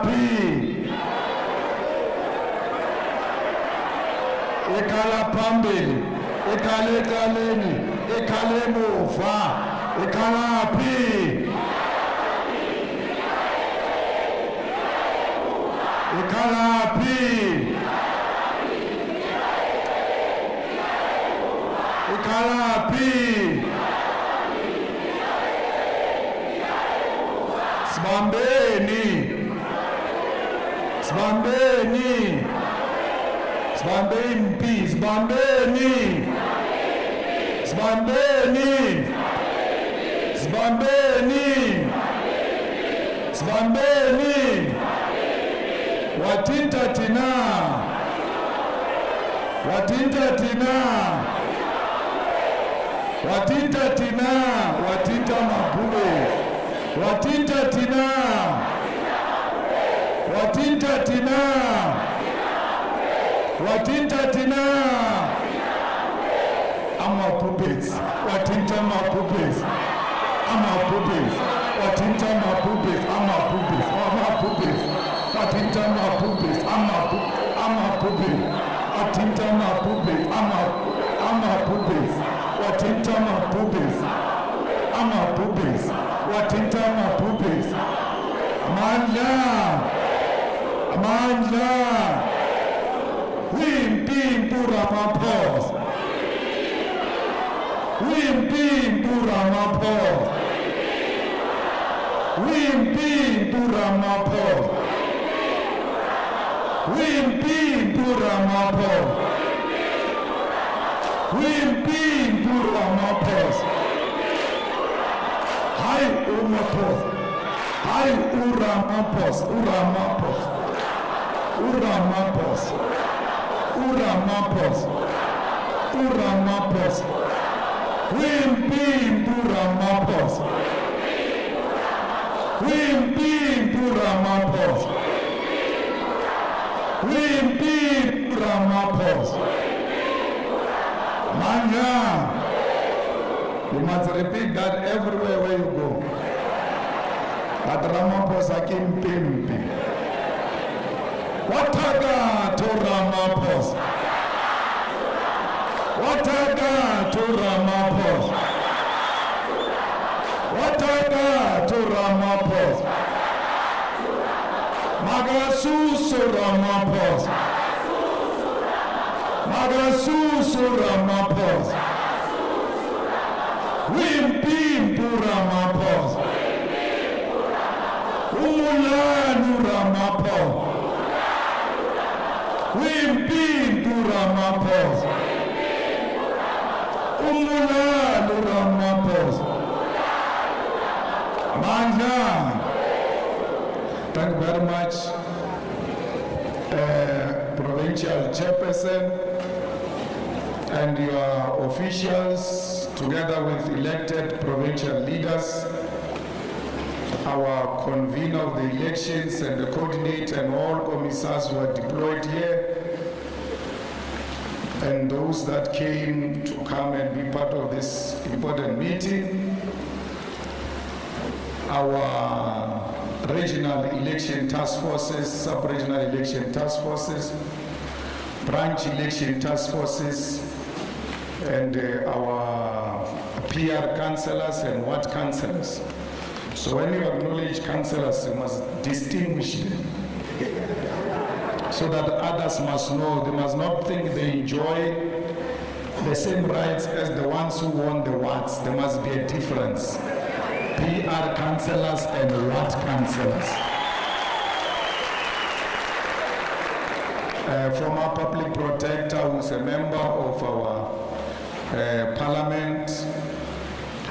phi? Ikhala phambili, ikhala ecaleni, ikhala emuva, ikhala phi? Ikhala phi? Ikhala phi? Sibambeni, sibambeni, sibambeni, sibambeni, sibambeni, sibambeni, sibambeni. Watinta tina, watinta tina, watinta tina, watinta mabube, watinta tina, watinta tina, watinta tina. Ama puppets, watinta ma puppets, ama puppets, watinta ma puppets, ama puppets, ama puppets. Watinta ma puppets, ama puppets, watinta ma puppets, ama puppets, watinta ma puppets, ama puppets, watinta ma puppets. Amandla, amandla. Wimpi Ramaphosa, wimpi Ramaphosa, wimpi Ramaphosa. Wimpi Ramaphosa, wimpi Ramaphosa. Hi Ramaphosa, hi Ramaphosa, Ramaphosa, Ramaphosa, Ramaphosa, Ramaphosa. Wimpi Ramaphosa, wimpi Ramaphosa. Wimpi Ramaphosa. Manja. You must repeat that everywhere where you go. That Ramaphosa came pimpi. Wataga to Ramaphosa. Wataga to Ramaphosa. Wataga to Ramaphosa. Magasusu Ramaphosa, Magasusu Ramaphosa, wimpi Ramaphosa, Umulanu Ramaphosa, wimpi Ramaphosa, Umulanu Ramaphosa. Manja. Thank you very much, Provincial Chairperson and your officials, together with elected provincial leaders, our convener of the elections and the coordinator and all commissars who are deployed here, and those that came to come and be part of this important meeting, our regional election task forces, sub-regional election task forces, branch election task forces, and our PR councillors and ward councillors. So when you acknowledge councillors, you must distinguish them so that others must know. They must not think they enjoy the same rights as the ones who won the wards. There must be a difference. PR councillors and ward councillors. Former public protector who is a member of our parliament,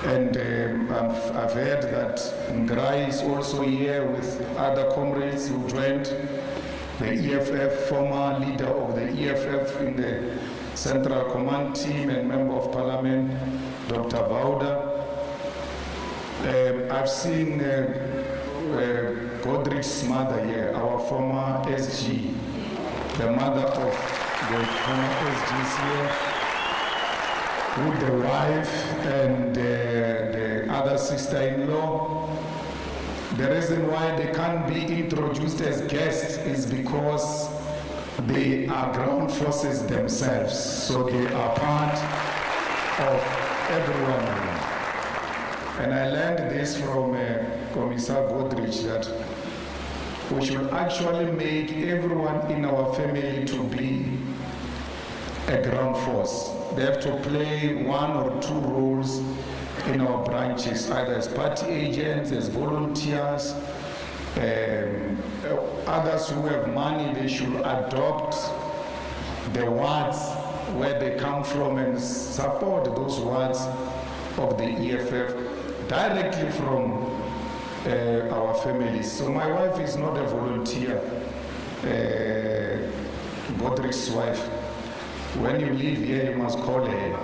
and I've heard that Ngrai is also here with other comrades who joined the EFF, former leader of the EFF in the Central Command team and member of parliament, Dr. Vauda. I've seen Godrich's mother here, our former SG, the mother of the former SGs here, with the wife and the other sister-in-law. The reason why they can't be introduced as guests is because they are ground forces themselves, so they are part of everyone. And I learned this from Commissar Godrich, that we should actually make everyone in our family to be a ground force. They have to play one or two roles in our branches, either as party agents, as volunteers. Others who have money, they should adopt the wards where they come from and support those wards of the EFF directly from our families. So my wife is not a volunteer, Godrich's wife. When you leave here, you must call her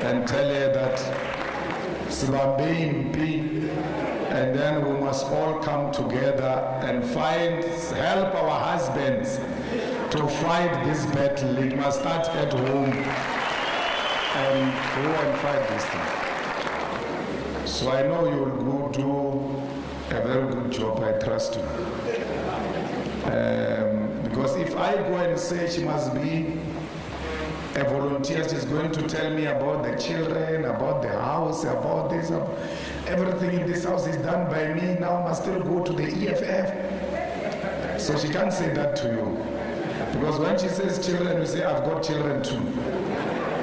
and tell her that and then we must all come together and help our husbands to fight this battle. It must start at home and go and fight this thing. So I know you will go do a very good job, I trust you. Because if I go and say she must be a volunteer, she's going to tell me about the children, about the house, about this, everything in this house is done by me, now I must still go to the EFF. So she can't say that to you. Because when she says children, you say, I've got children too.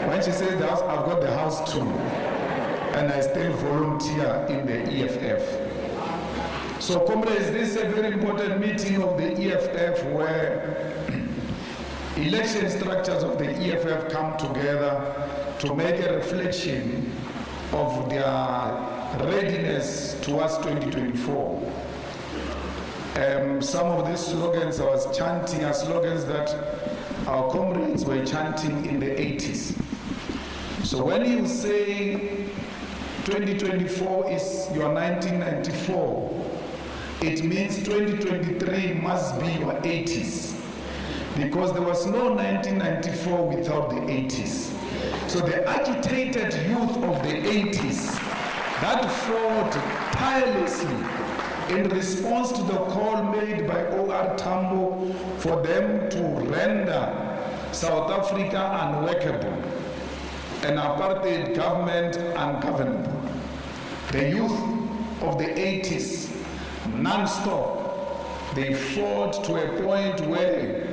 When she says the house, I've got the house too. And I still volunteer in the EFF. So comrades, this is a very important meeting of the EFF where election structures of the EFF come together to make a reflection of their readiness towards 2024. Some of these slogans I was chanting are slogans that our comrades were chanting in the 80s. So when you say 2024 is your 1994, it means 2023 must be your 80s. Because there was no 1994 without the 80s. So the agitated youth of the 80s that fought tirelessly in response to the call made by O.R. Tambo for them to render South Africa unworkable, an apartheid government ungovernable. The youth of the 80s, non-stop, they fought to a point where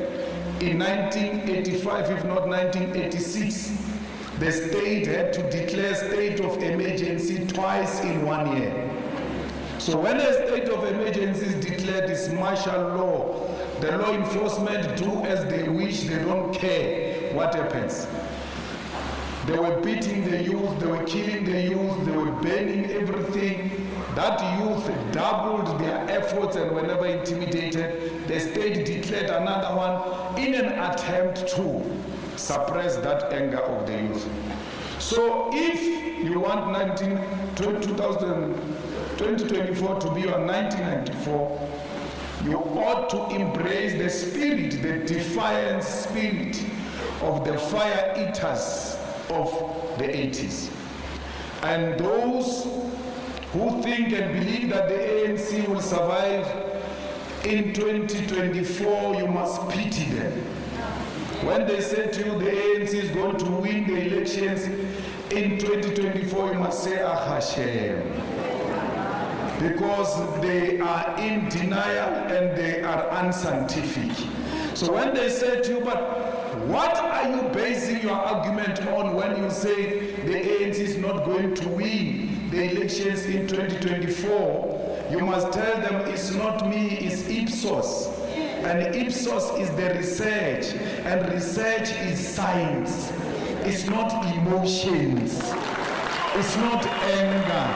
in 1985, if not 1986, the state had to declare state of emergency twice in 1 year. So when a state of emergency is declared, it's martial law. The law enforcement do as they wish, they don't care what happens. They were beating the youth, they were killing the youth, they were burning everything. That youth doubled their efforts and were never intimidated. The state declared another one in an attempt to suppress that anger of the youth. So if you want 2024 to be your 1994, you ought to embrace the spirit, the defiant spirit of the fire eaters of the 80s. And those who think and believe that the ANC will survive in 2024, you must pity them. When they say to you the ANC is going to win the elections in 2024, you must say, Ah Hashem. Because they are in denial and they are unscientific. So when they say to you, but what are you basing your argument on when you say the ANC is not going to win the elections in 2024? You must tell them it's not me, it's Ipsos. And Ipsos is the research, and research is science. It's not emotions. It's not anger.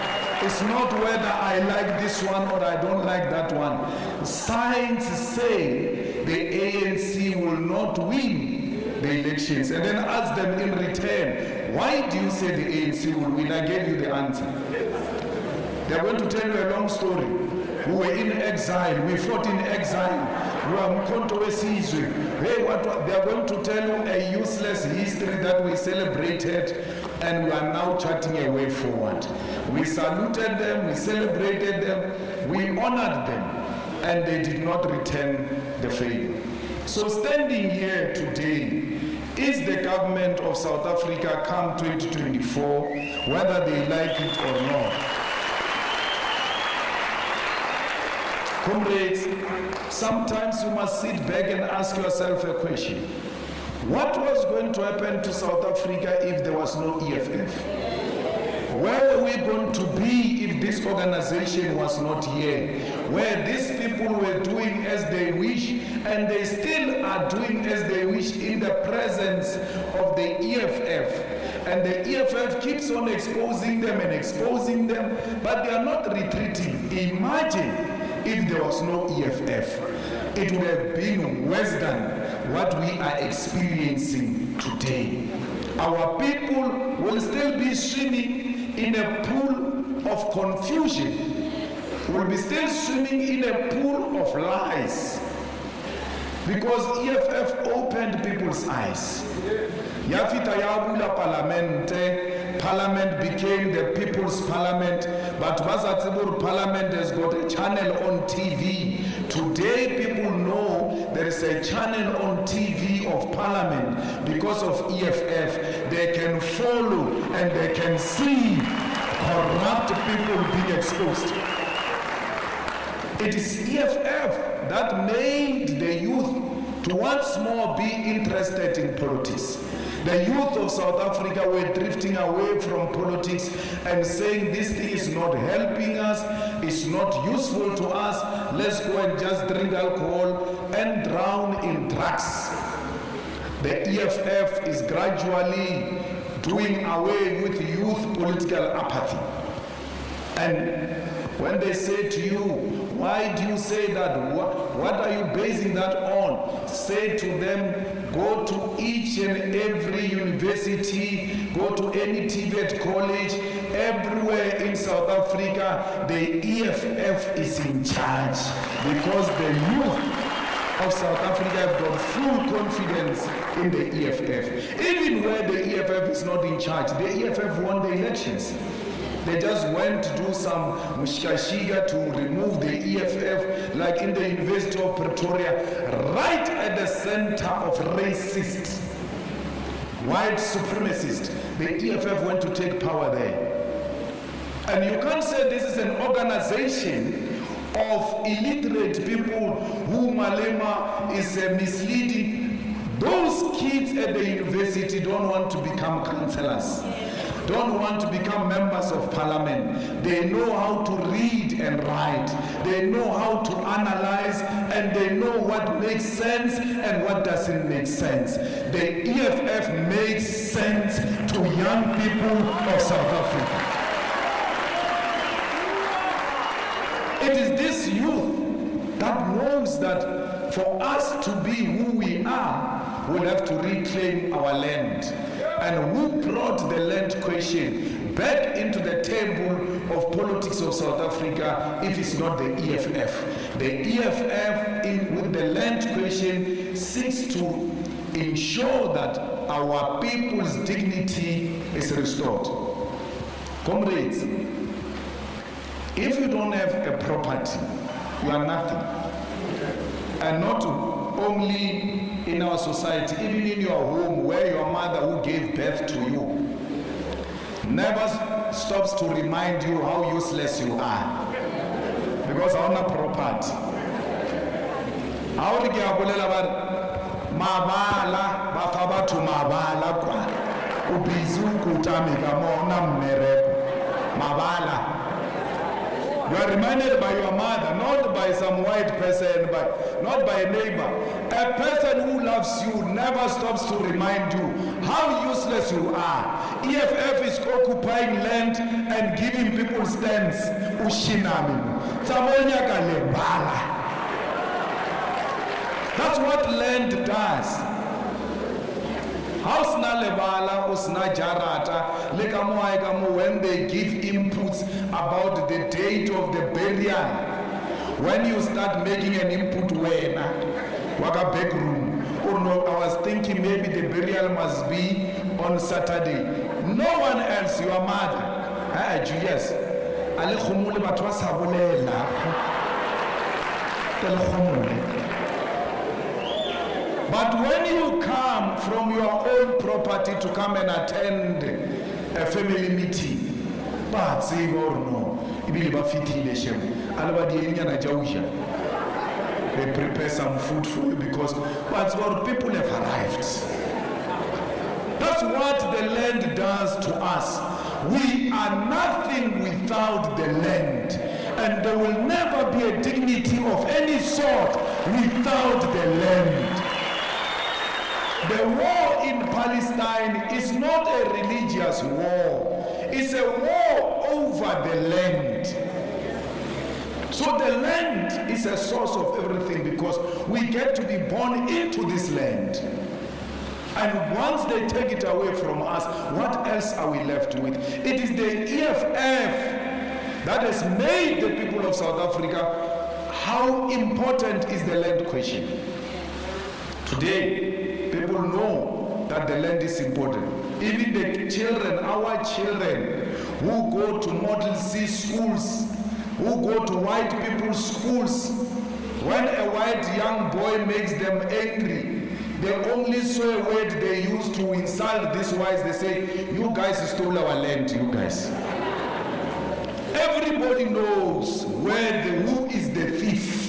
It's not whether I like this one or I don't like that one. Science say the ANC will not win the elections. And then ask them in return, why do you say the ANC will win? I gave you the answer. They're going to tell you a long story. We were in exile. We fought in exile. We were Mkonto Wesizwe. Hey, what? They are going to tell you a useless history that we celebrated and we are now charting a way forward. We saluted them, we celebrated them, we honored them, and they did not return the favor. So standing here today, is the government of South Africa come 2024, whether they like it or not. Comrades, sometimes you must sit back and ask yourself a question. What was going to happen to South Africa if there was no EFF? Where were we going to be if this organization was not here? Where these people were doing as they wish, and they still are doing as they wish in the presence of the EFF. And the EFF keeps on exposing them and exposing them, but they are not retreating. Imagine if there was no EFF. It would have been worse than what we are experiencing today. Our people will still be swimming in a pool of confusion. Will be still swimming in a pool of lies. Because EFF opened people's eyes. Yafita yabula parliament became the people's parliament, but Bazatsibur parliament has got a channel on TV. Today people know there is a channel on TV of parliament because of EFF. They can follow and they can see corrupt people being exposed. It is EFF that made the youth to once more be interested in politics. The youth of South Africa were drifting away from politics and saying this thing is not helping us, it's not useful to us, let's go and just drink alcohol and drown in drugs. The EFF is gradually doing away with youth political apathy. And when they say to you, why do you say that? What are you basing that on? Say to them, go to each and every university, go to any TVET college, everywhere in South Africa, the EFF is in charge because the youth of South Africa have got full confidence in the EFF. Even where the EFF is not in charge, the EFF won the elections. They just went to do some mushkashiga to remove the EFF, like in the University of Pretoria, right at the center of racist, white supremacists. The EFF went to take power there. And you can't say this is an organization of illiterate people who Malema is misleading. Those kids at the university don't want to become councillors, don't want to become members of parliament. They know how to read and write. They know how to analyze, and they know what makes sense and what doesn't make sense. The EFF makes sense to young people of South Africa. It is this youth that knows that for us to be who we are, we'll have to reclaim our land. And who brought the land question back into the table of politics of South Africa if it's not the EFF? The EFF, with the land question, seeks to ensure that our people's dignity is restored. Comrades, if you don't have a property, you are nothing. And not only in our society, even in your home, where your mother who gave birth to you never stops to remind you how useless you are because I want property. How do you mabala bafaba to mabala kwa ubizu kutamika mona mmereko mabala. You are reminded by your mother, not by some white person, not by a neighbor. A person who loves you never stops to remind you how useless you are. EFF is occupying land and giving people stands. Ushinami. That's what land does. House na lebala usna jarata lekamu when they give inputs about the date of the burial. When you start making an input when waka back room, or no, I was thinking maybe the burial must be on Saturday. No one else, your mother. Yes. But when you come from your own property to come and attend a family meeting, but say or no, they prepare some food for you because people have arrived. That's what the land does to us. We are nothing without the land, and there will never be a dignity of any sort without the land. The war in Palestine is not a religious war. It's a war over the land. So the land is a source of everything because we get to be born into this land. And once they take it away from us, what else are we left with? It is the EFF that has made the people of South Africa. How important is the land question? Today, people know that the land is important. Even the children, our children, who go to Model C schools, who go to white people's schools, when a white young boy makes them angry, the only swear word they use to insult these whites, they say, you guys stole our land, you guys. Everybody knows who is the thief.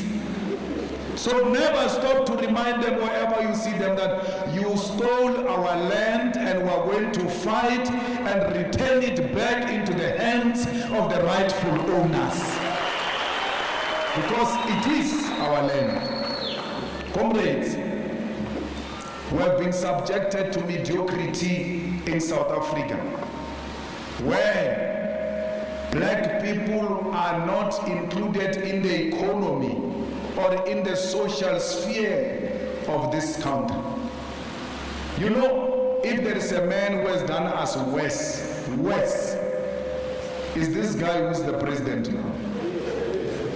So never stop to remind them wherever you see them that you stole our land and we are going to fight and return it back into the hands of the rightful owners. Because it is our land. Comrades, we have been subjected to mediocrity in South Africa, where black people are not included in the economy or in the social sphere of this country. You know, if there is a man who has done us worse is this guy who's the president now.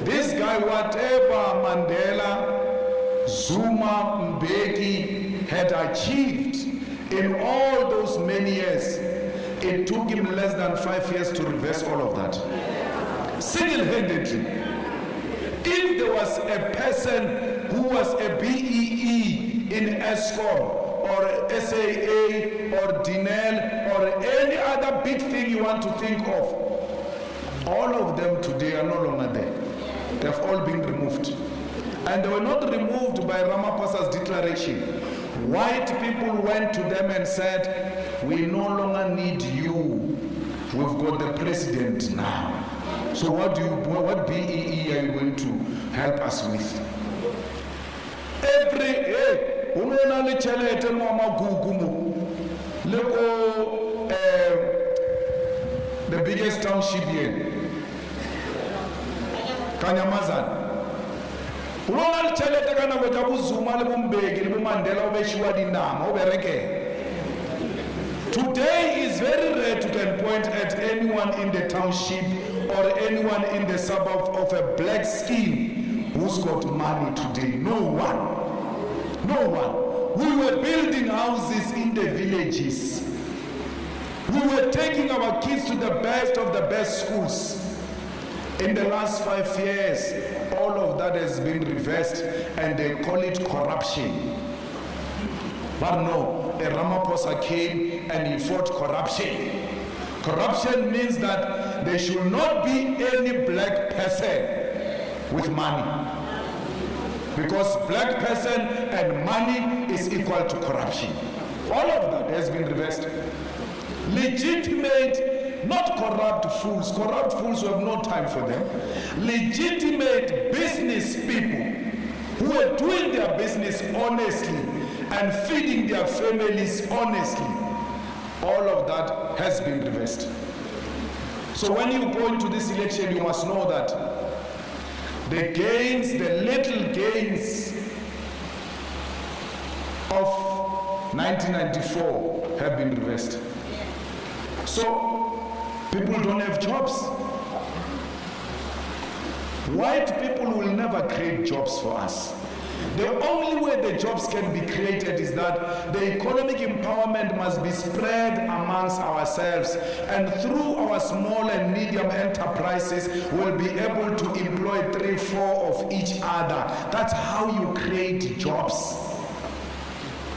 This guy, whatever Mandela, Zuma, Mbeki had achieved in all those many years, it took him less than 5 years to reverse all of that. Single-handedly. If there was a person who was a BEE in ESCOM or SAA or DINEL or any other big thing you want to think of, all of them today are no longer there. They've all been removed. And they were not removed by Ramaphosa's declaration. White people went to them and said, we no longer need you. We've got the president now. So what BEE are you going to help us with? The biggest township here, Kanyamazan. Today is very rare to can point at anyone in the township or anyone in the suburb of a black skin who's got money today. No one. No one. We were building houses in the villages. We were taking our kids to the best of the best schools. In the last 5 years, all of that has been reversed and they call it corruption. But no, a Ramaphosa came and he fought corruption. Corruption means that there should not be any black person with money. Because black person and money is equal to corruption. All of that has been reversed. Legitimate, not corrupt fools. Corrupt fools who have no time for them. Legitimate business people who are doing their business honestly and feeding their families honestly. All of that has been reversed. So when you go into this election, you must know that the gains, the little gains of 1994 have been reversed. So people don't have jobs. White people will never create jobs for us. The only way the jobs can be created is that the economic empowerment must be spread amongst ourselves, and through our small and medium enterprises we'll be able to employ 3-4 of each other. That's how you create jobs.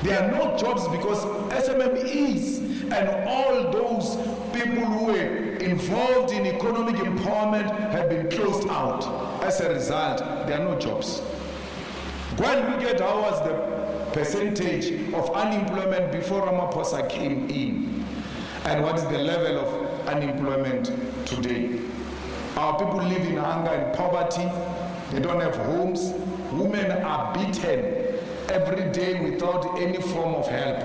There are no jobs because SMMEs and all those people who were involved in economic empowerment have been closed out. As a result, there are no jobs. Go and look at how was the percentage of unemployment before Ramaphosa came in, and what is the level of unemployment today. Our people live in hunger and poverty. They don't have homes. Women are beaten every day without any form of help.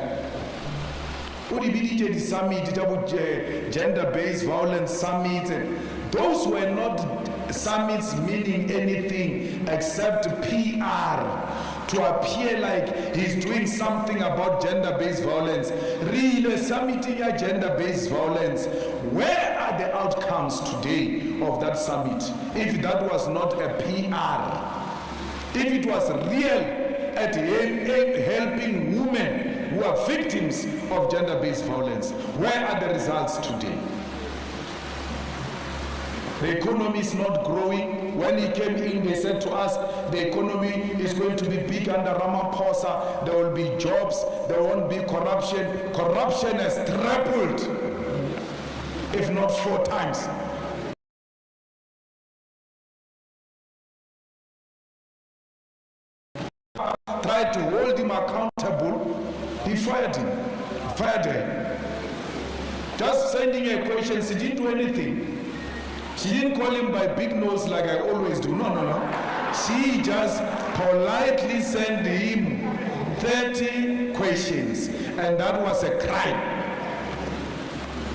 The summit, gender-based violence summits, those were not summits meaning anything except PR, to appear like he's doing something about gender-based violence. Really, summiting gender-based violence. Where are the outcomes today of that summit? If that was not a PR, if it was real at helping women who are victims of gender-based violence, where are the results today? The economy is not growing. When he came in, they said to us, the economy is going to be big under Ramaphosa. There will be jobs. There won't be corruption. Corruption has tripled, if not 4 times. Tried to hold him accountable. He fired him. Fired her. Just sending a question. She didn't do anything. She didn't call him by big nose like I always do. No. She just politely sent him 30 questions, and that was a crime.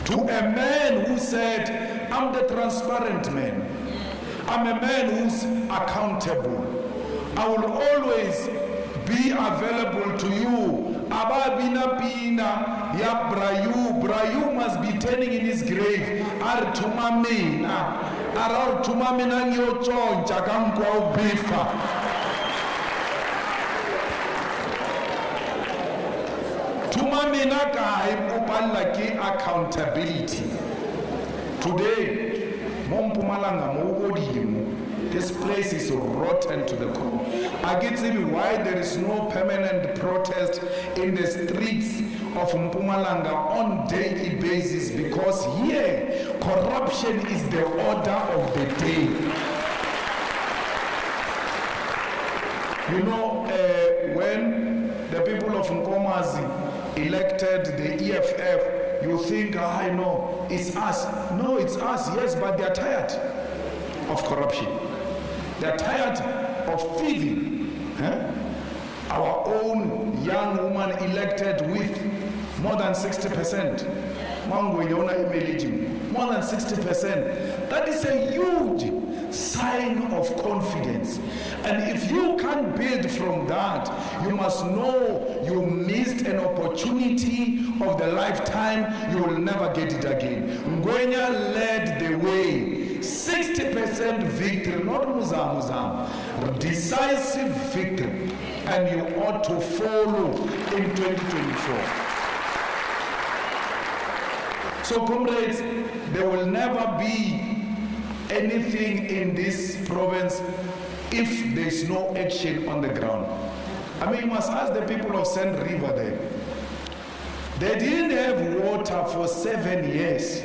To a man who said, I'm the transparent man. I'm a man who's accountable. I will always be available to you. Ababina pina ya Brayu must be turning in his grave. Ar tumamina ngiyo choncha kamkwa ubifa. Tumamina kai upalaki accountability. Today, Mpumalanga Mogodilimu. This place is rotten to the core. I get to see why there is no permanent protest in the streets of Mpumalanga on daily basis, because here corruption is the order of the day. You know, when the people of Nkomazi elected the EFF, you think, I know, it's us. No, it's us, yes, but they're tired of corruption. They're tired of thieving. Our own young woman elected with more than 60%. More than 60%. That is a huge sign of confidence. And if you can't build from that, you must know you missed an opportunity of the lifetime. You will never get it again. Ngwenya led the way. 60% victory, not muzam, decisive victory, and you ought to follow in 2024. So comrades, there will never be anything in this province if there is no action on the ground. I mean, you must ask the people of Sand River there. They didn't have water for 7 years.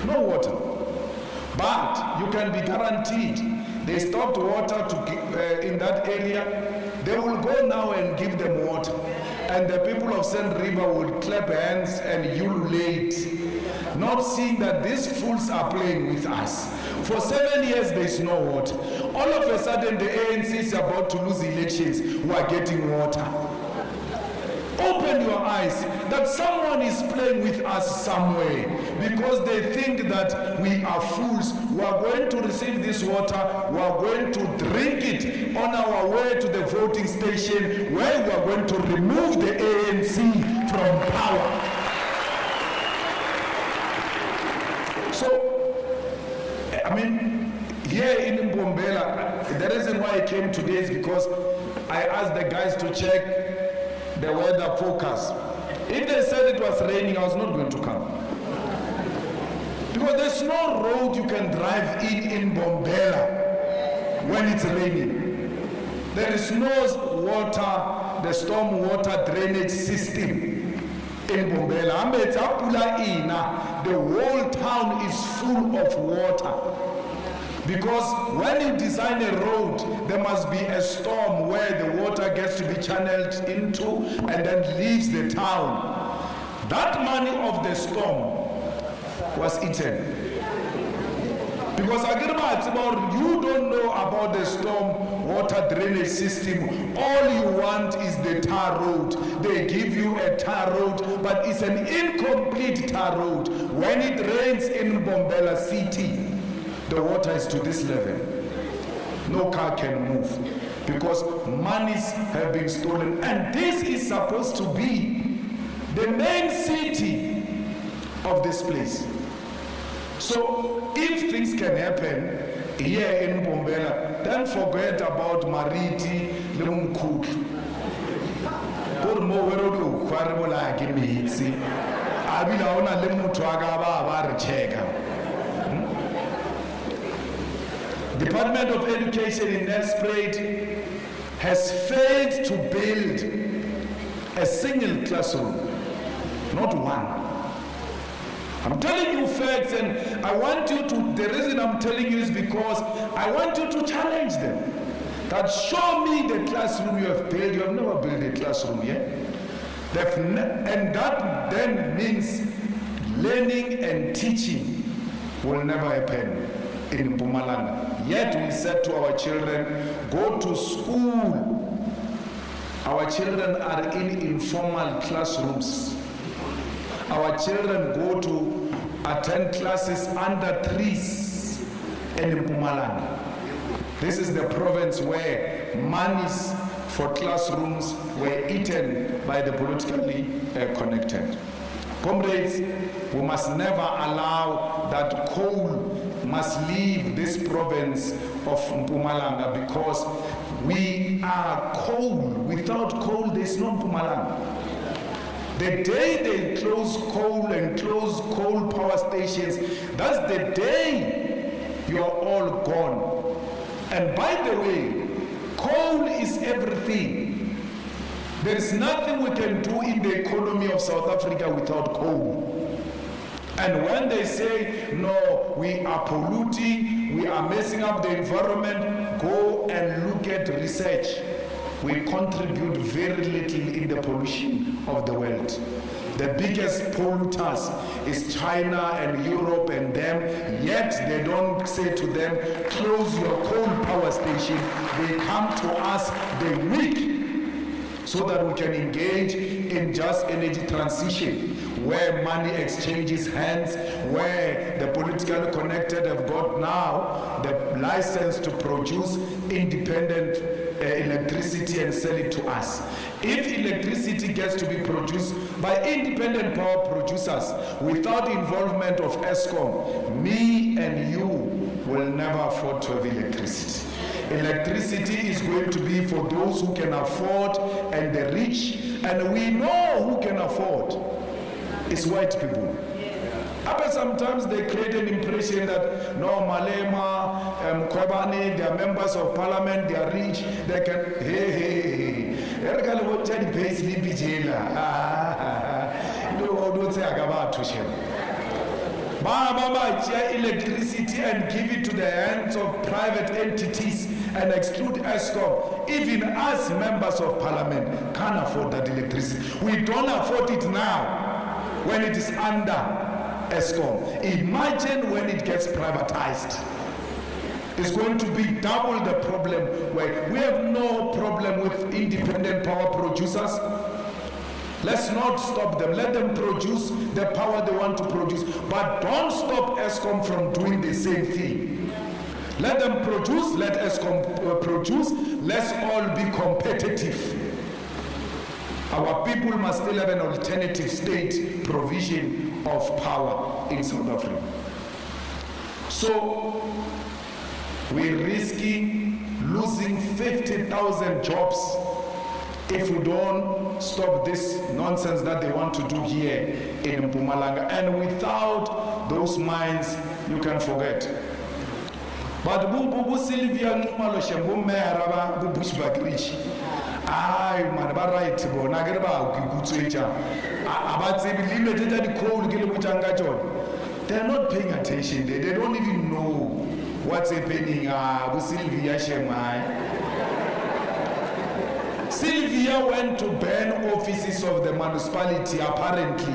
No water. But you can be guaranteed they stopped water in that area. They will go now and give them water. And the people of Sand River will clap hands and ululate, not seeing that these fools are playing with us. For 7 years there is no water. All of a sudden the ANC is about to lose elections. We are getting water. Open your eyes that someone is playing with us somewhere, because they think that we are fools. We are going to receive this water, we are going to drink it on our way to the voting station, where we are going to remove the ANC from power. So, I mean, Here in Mbombela, the reason why I came today is because I asked the guys to check the weather forecast. If they said it was raining, I was not going to come. Because there's no road you can drive in Mbombela when it's raining. There is no water, the storm water drainage system in Mbombela. The whole town is full of water. Because when you design a road, there must be a storm where the water gets to be channeled into and then leaves the town. That money of the storm was eaten. Because you don't know about the storm water drainage system. All you want is the tar road. They give you a tar road, but it's an incomplete tar road. When it rains in Mbombela city, the water is to this level. No car can move because monies have been stolen. And this is supposed to be the main city of this place. So if things can happen here in Mbombela, then forget about Mariti, Lumkut. Department of Education in Nelspruit has failed to build a single classroom, not one. I'm telling you facts, and I want you to, the reason I'm telling you is because I want you to challenge them. That show me the classroom you have built. You have never built a classroom yet. And that then means learning and teaching will never happen in Mpumalanga. Yet we said to our children, go to school. Our children are in informal classrooms. Our children go to attend classes under trees in Mpumalanga. This is the province where monies for classrooms were eaten by the politically connected. Comrades, we must never allow that coal must leave this province of Mpumalanga, because we are coal. Without coal, there's no Mpumalanga. The day they close coal and close coal power stations, that's the day you're all gone. And by the way, coal is everything. There is nothing we can do in the economy of South Africa without coal. And when they say, no, we are polluting, we are messing up the environment, go and look at research. We contribute very little in the pollution of the world. The biggest polluters is China and Europe and them, yet they don't say to them, close your coal power station. They come to us the week so that we can engage in just energy transition, where money exchanges hands, where the politically connected have got now the license to produce independent electricity and sell it to us. If electricity gets to be produced by independent power producers without involvement of ESCOM, me and you will never afford to have electricity. Electricity is going to be for those who can afford and the rich, and we know who can afford. It's white people. But sometimes they create an impression that no, Malema, Kwabani, they are members of parliament, they are rich, they can, hey. Electricity and give it to the hands of private entities and exclude ESCOM. Even us members of parliament can't afford that electricity. We don't afford it now when it is under ESCOM. Imagine when it gets privatized. It's going to be double the problem, where we have no problem with independent power producers. Let's not stop them. Let them produce the power they want to produce. But don't stop ESCOM from doing the same thing. Let them produce, let ESCOM produce. Let's all be competitive. Our people must still have an alternative state provision of power in South Africa. So, we're risking losing 50,000 jobs if we don't stop this nonsense that they want to do here in Mpumalanga. And without those mines, you can forget. But Bubu Sylvia Numalo Shembu Mera Bushbakrich. Ay, man, ba right, bo na ke ba go kutswetsa. Abatsebi limited the code ke le botjanga jona. They're not paying attention. They don't even know what's happening. Bu Sylvia Shemai. Sylvia went to burn offices of the municipality apparently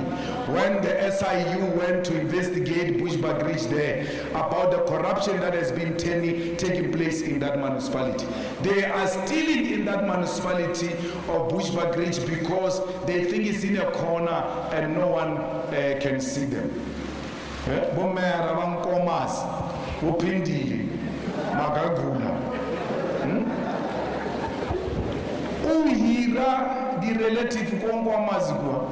when the SIU went to investigate Bushback Ridge there about the corruption that has been taking place in that municipality. They are stealing in that municipality of Bushback Ridge because they think it's in a corner and no one can see them. Bomera bankomas, upindili, magagula. Uhira di relative kongwa mazigwa.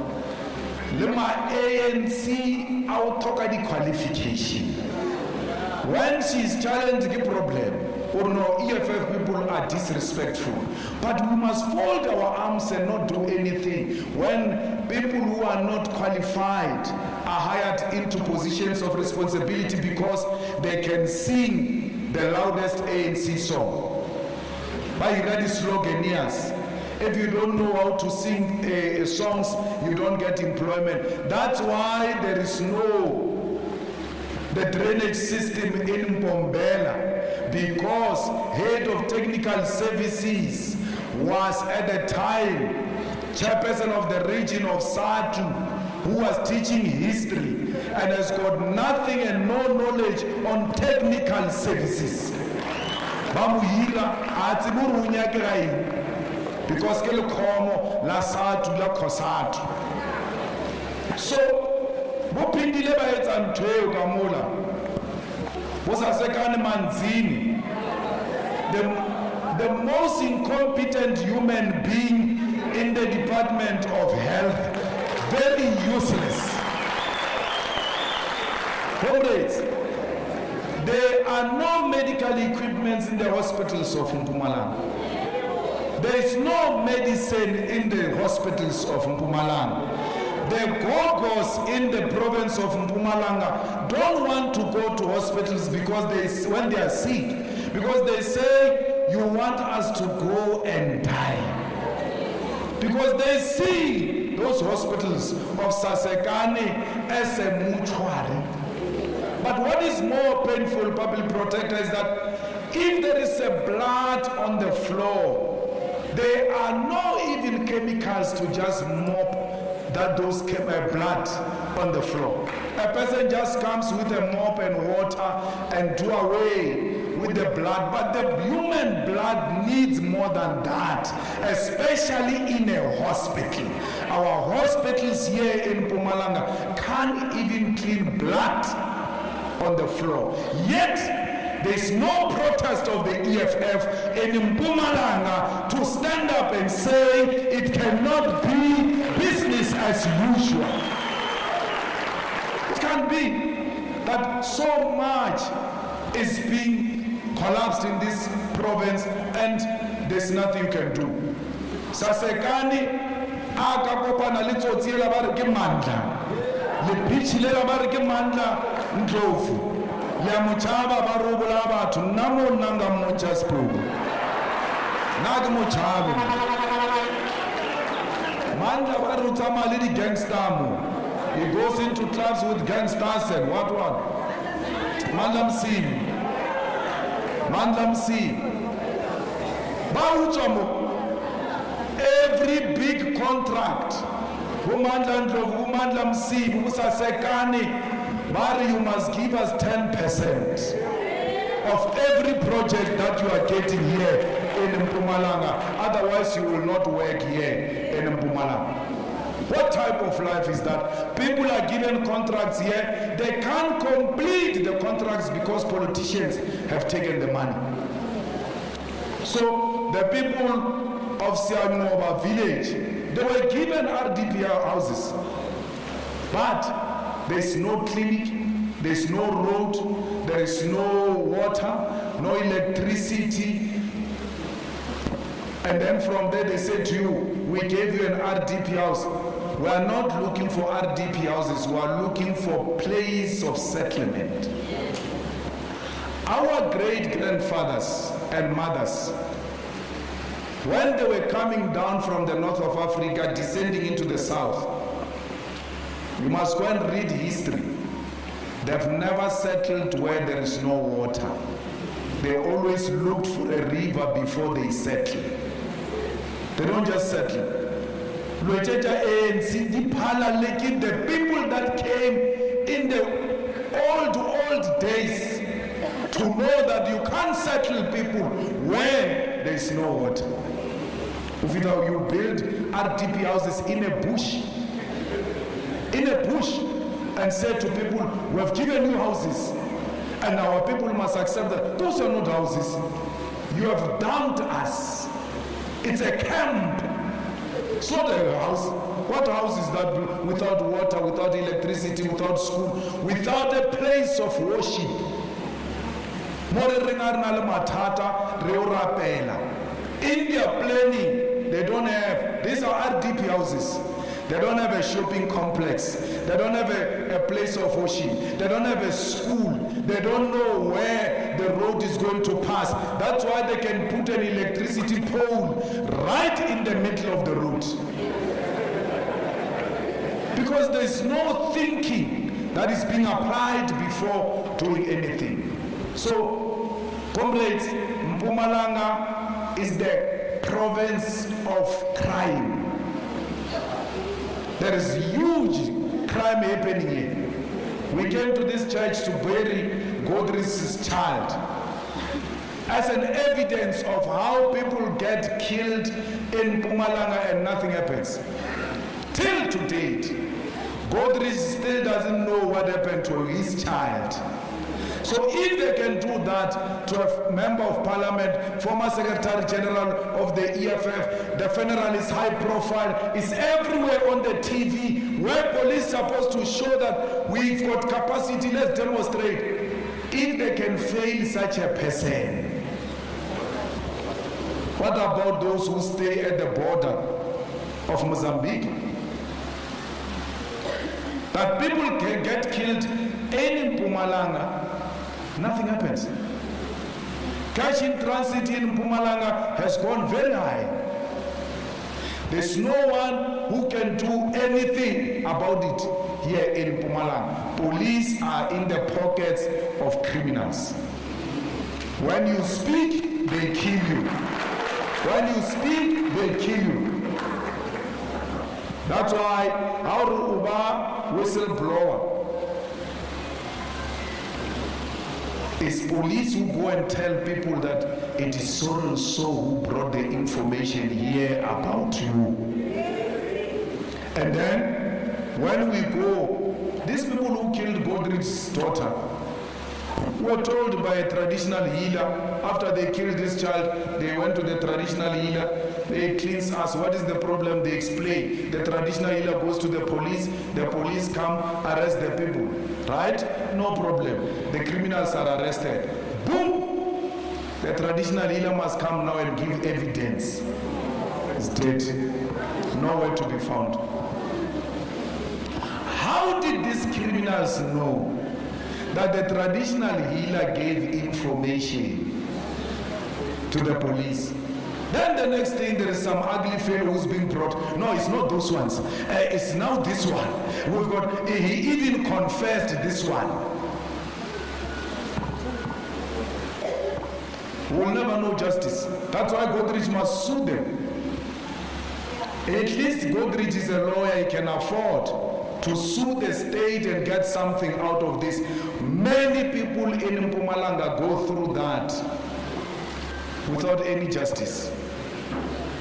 Lema ANC autoka di qualification. When she's challenged the problem, or no, EFF people are disrespectful. But we must fold our arms and not do anything when people who are not qualified are hired into positions of responsibility because they can sing the loudest ANC song. By the sloganeers, if you don't know how to sing songs, you don't get employment. That's why there is the drainage system in Mpombela, because head of technical services was at the time chairperson of the region of Satu, who was teaching history and has got nothing and no knowledge on technical services. Because kele khomo la Satu la Khosatu. So bopindile ba etsa ntwe ka mola bo sa sekane manzini, the most incompetent human being in the Department of Health, very useless. Comrades, there are no medical equipments in the hospitals of Mpumalanga. There is no medicine in the hospitals of Mpumalanga. The Gogos in the province of Mpumalanga don't want to go to hospitals because when they are sick, because they say you want us to go and die. Because they see those hospitals of Sasekani as a mortuary. But what is more painful, public protector, is that if there is a blood on the floor, there are no even chemicals to just mop those blood on the floor. A person just comes with a mop and water and do away with the blood. But the human blood needs more than that, especially in a hospital. Our hospitals here in Mpumalanga can't even clean blood on the floor. Yet, there's no protest of the EFF in Mpumalanga to stand up and say it cannot be business as usual. It can't be that so much is being collapsed in this province and there's nothing you can do. Sasekani akakopana litsotsiela ba re ke mandla. Le pitchilela ba re ke mandla ndlovu. Ya muchaba barobola batho namo nanga mocha spook nag muchaba manda barutsa mali di gangster mo. He goes into clubs with gangsters and what mandam see bauchamo every big contract umandla ndlovu umandla msibi usasekani. Mari, you must give us 10% of every project that you are getting here in Mpumalanga. Otherwise, you will not work here in Mpumalanga. What type of life is that? People are given contracts here. They can't complete the contracts because politicians have taken the money. So the people of Siamoba village, they were given RDPR houses. But there's no clinic, There's no road, there is no water, no electricity. And then from there they say to you, we gave you an RDP house. We are not looking for RDP houses, we are looking for place of settlement. Our great-grandfathers and mothers, when they were coming down from the north of Africa, descending into the south, you must go and read history. They've never settled where there is no water. They always looked for a river before they settle. They don't just settle. The people that came in the old days to know that you can't settle people where there is no water. If you build RDP houses in a bush, and say to people, we have given you houses, and our people must accept that those are not houses. You have dumped us. It's a camp. It's not a house. What house is that without water, without electricity, without school, without a place of worship? In their planning, they don't have, these are RDP houses. They don't have a shopping complex. They don't have a place of worship. They don't have a school. They don't know where the road is going to pass. That's why they can put an electricity pole right in the middle of the road. Because there's no thinking that is being applied before doing anything. So, comrades, Mpumalanga is the province of crime. There is huge crime happening here. We came to this church to bury Godrich's child as an evidence of how people get killed in Mpumalanga and nothing happens. Till to date, Godrich still doesn't know what happened to his child. So if they can do that to a member of parliament, former secretary general of the EFF, the funeral is high profile, it's everywhere on the TV, where police are supposed to show that we've got capacity, let's demonstrate. If they can fail such a person, what about those who stay at the border of Mozambique? That people can get killed in Mpumalanga, nothing happens. Cash in transit in Mpumalanga has gone very high. There's no one who can do anything about it here in Mpumalanga. Police are in the pockets of criminals. When you speak, they kill you. When you speak, they kill you. That's why our Uba whistleblower is police who go and tell people that it is so and so who brought the information here about you. And then when we go, these people who killed Godrich's daughter were told by a traditional healer, after they killed this child, they went to the traditional healer, they cleanse us. What is the problem? They explain. The traditional healer goes to the police come, arrest the people. Right? No problem. The criminals are arrested. Boom! The traditional healer must come now and give evidence. It's dead. Nowhere to be found. How did these criminals know that the traditional healer gave information to the police? Then the next thing, there is some ugly fellow who's being brought. No, it's not those ones. It's now this one. We've got, he even confessed this one. We'll never know justice. That's why Godrich must sue them. At least Godrich is a lawyer, he can afford to sue the state and get something out of this. Many people in Mpumalanga go through that without any justice.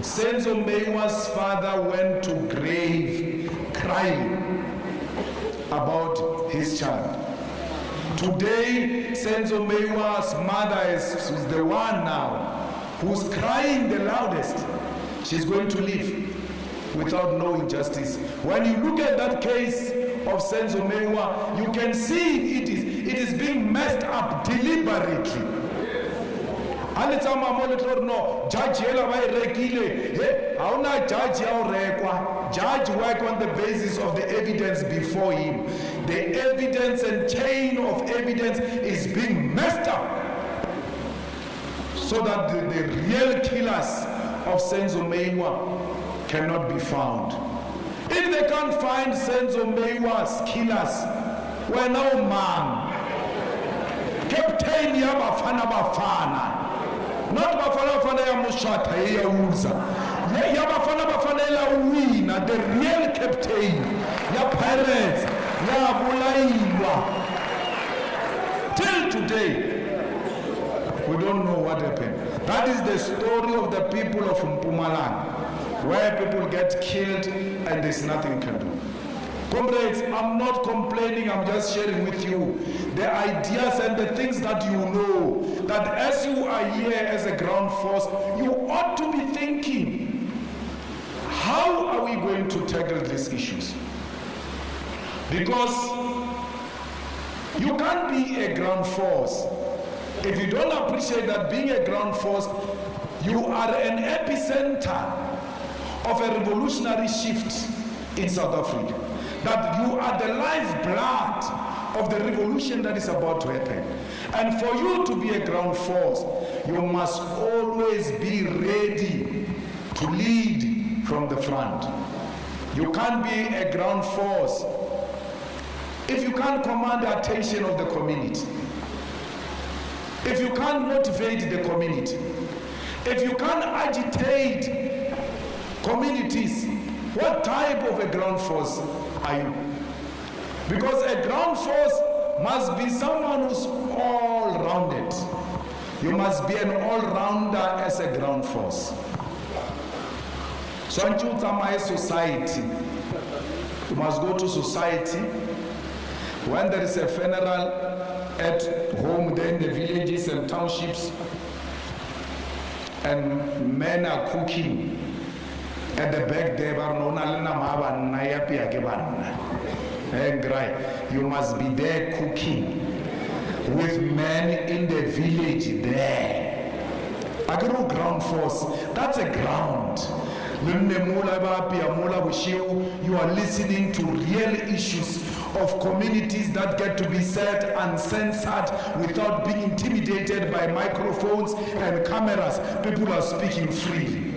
Senzo Meiwa's father went to grave crying about his child. Today, Senzo Meiwa's mother is the one now who's crying the loudest. She's going to live without knowing justice. When you look at that case of Senzo Meiwa, you can see it is being messed up deliberately. And it's a no, judge yela ba rekile, hauna judge ya rekwa. Judge work on the basis of the evidence before him. The evidence and chain of evidence is being messed up so that the real killers of Senzo Mewa cannot be found. If they can't find Senzo Mewa's killers, we're now man. Captain ya bafana bafana. Not bafana ya mushata ya uza. Ya bafana la wina, the real captain. Ya pirates, ya bulaiwa. Till today, we don't know what happened. That is the story of the people of Mpumalanga, where people get killed and there's nothing you can do. Comrades, I'm not complaining, I'm just sharing with you the ideas and the things that you know, that as you are here as a ground force, you ought to be thinking, how are we going to tackle these issues? Because you can't be a ground force if you don't appreciate that being a ground force, you are an epicenter of a revolutionary shift in South Africa. That you are the lifeblood of the revolution that is about to happen. And for you to be a ground force, you must always be ready to lead from the front. You can't be a ground force if you can't command the attention of the community. If you can't motivate the community, if you can't agitate communities, what type of a ground force are you? Because a ground force must be someone who's all-rounded. You must be an all-rounder as a ground force. So until you society, you must go to society. When there is a funeral, at home, then the villages and townships, and men are cooking at the back there. You must be there cooking with men in the village there. I go ground force. That's a ground. You are listening to real issues of communities that get to be said uncensored without being intimidated by microphones and cameras. People are speaking freely.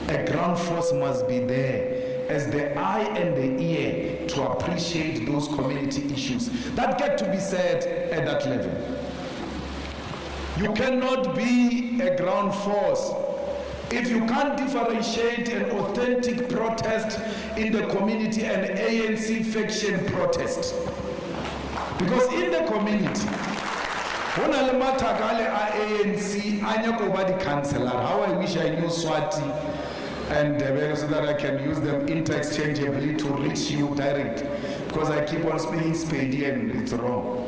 A ground force must be there as the eye and the ear to appreciate those community issues that get to be said at that level. You cannot be a ground force if you can't differentiate an authentic protest in the community and ANC faction protest. Because in the community, when ANC, how I wish I knew Swati and so that I can use them interchangeably to reach you direct. Because I keep on speaking Spadian, it's wrong.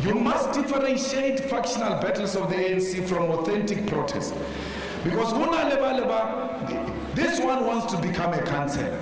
You must differentiate factional battles of the ANC from authentic protest. Because this one wants to become a councillor.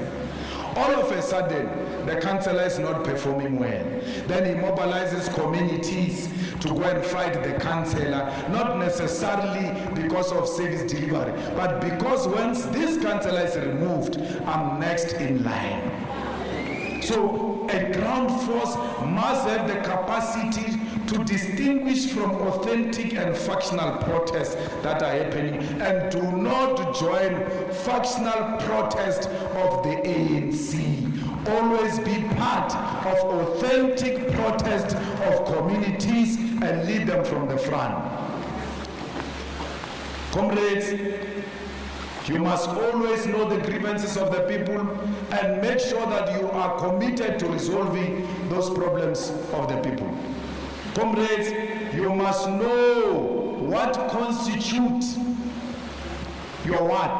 All of a sudden, the councillor is not performing well. Then he mobilizes communities to go and fight the councillor, not necessarily because of service delivery, but because once this councillor is removed, I'm next in line. So a ground force must have the capacity to distinguish from authentic and factional protests that are happening, and do not join factional protests of the ANC. Always be part of authentic protest of communities and lead them from the front. Comrades, you must always know the grievances of the people and make sure that you are committed to resolving those problems of the people. Comrades, you must know what constitutes your what?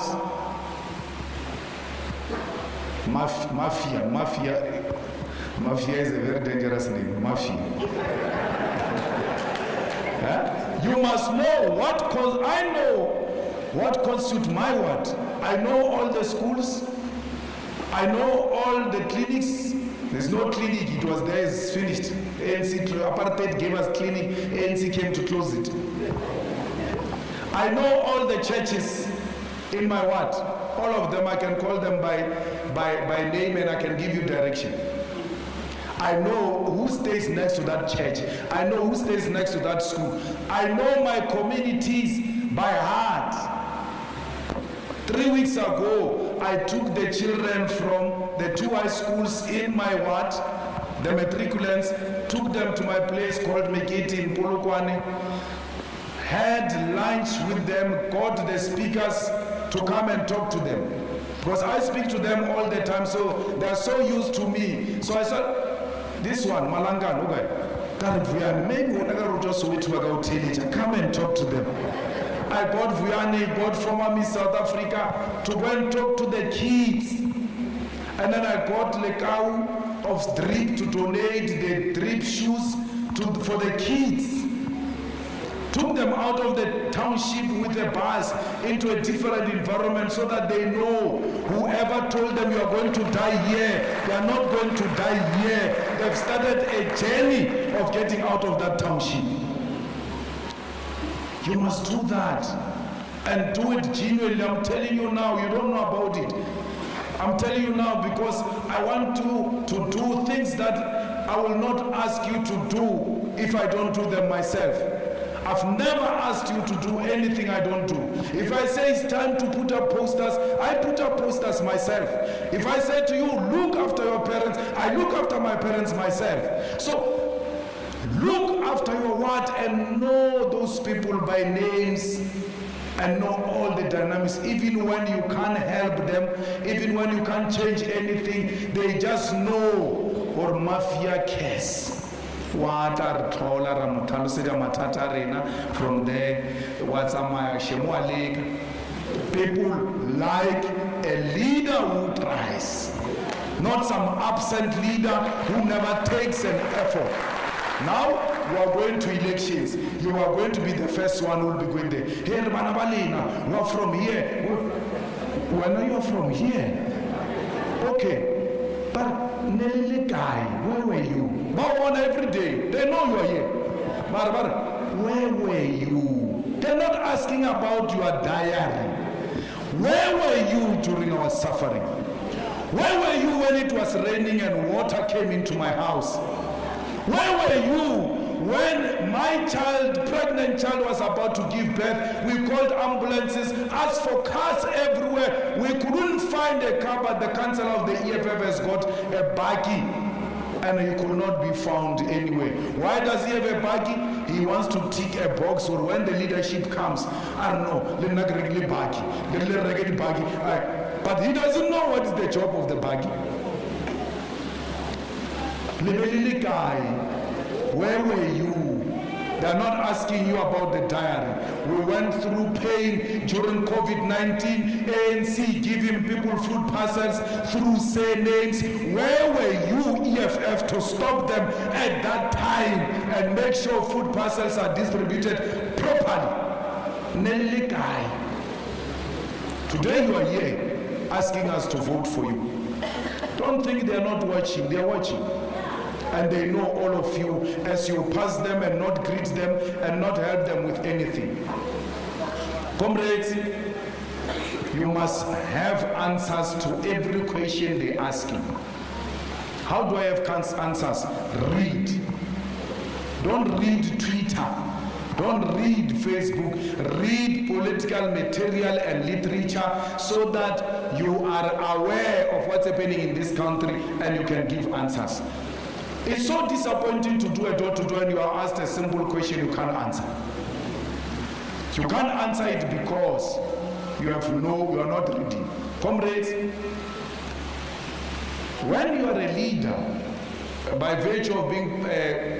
Mafia. Mafia is a very dangerous name. Mafia. You must know what I know what constitutes my what. I know all the schools. I know all the clinics. There's no clinic, it was there, it's finished. ANC, apartheid gave us clinic, ANC came to close it. I know all the churches in my ward. All of them, I can call them by name and I can give you direction. I know who stays next to that church. I know who stays next to that school. I know my communities by heart. 3 weeks ago, I took the children from the 2 high schools in my ward, the matriculants, took them to my place called Mekiti in Polokwane, had lunch with them, got the speakers to come and talk to them. Because I speak to them all the time, so they're so used to me. So I said, this one, Malanga, okay, maybe when I go to Soweto, come and talk to them. I got Vuyani, got from Miss South Africa to go and talk to the kids. And then I got Lekau of drip to donate the drip shoes for the kids. Took them out of the township with a bus into a different environment so that they know whoever told them you are going to die here, they are not going to die here. They've started a journey of getting out of that township. You must do that and do it genuinely. I'm telling you now, you don't know about it. I'm telling you now because I want to do things that I will not ask you to do if I don't do them myself. I've never asked you to do anything I don't do. If I say it's time to put up posters, I put up posters myself. If I say to you, look after your parents, I look after my parents myself. So look after your word and know those people by names and know all the dynamics. Even when you can't help them, even when you can't change anything, they just know or mafia case. What are taller from there? What's my Shemualik? People like a leader who tries, not some absent leader who never takes an effort. Now you are going to elections. You are going to be the first one who will be going there. Hey, Manabalina, you are from here. When you are from here, okay, but Nelly guy, where were you? One every day. They know you are here. But where were you? They're not asking about your diary. Where were you during our suffering? Where were you when it was raining and water came into my house? Where were you when my pregnant child was about to give birth? We called ambulances, asked for cars everywhere. We couldn't find a car, but the councillor of the EFF has got a buggy and he could not be found anywhere. Why does he have a buggy? He wants to tick a box, or when the leadership comes, I don't know, but he doesn't know what is the job of the buggy. Guy, where were you? They're not asking you about the diary. We went through pain during COVID-19, ANC giving people food parcels through say names. Where were you, EFF, to stop them at that time and make sure food parcels are distributed properly? Nelly Guy, today you are here asking us to vote for you. Don't think they're not watching, they're watching. And they know all of you as you pass them and not greet them and not help them with anything. Comrades, you must have answers to every question they ask you. How do I have answers? Read. Don't read Twitter. Don't read Facebook. Read political material and literature so that you are aware of what's happening in this country and you can give answers. It's so disappointing to do a door-to-door and you are asked a simple question you can't answer. You can't answer it because you are not ready. Comrades, when you are a leader, by virtue of being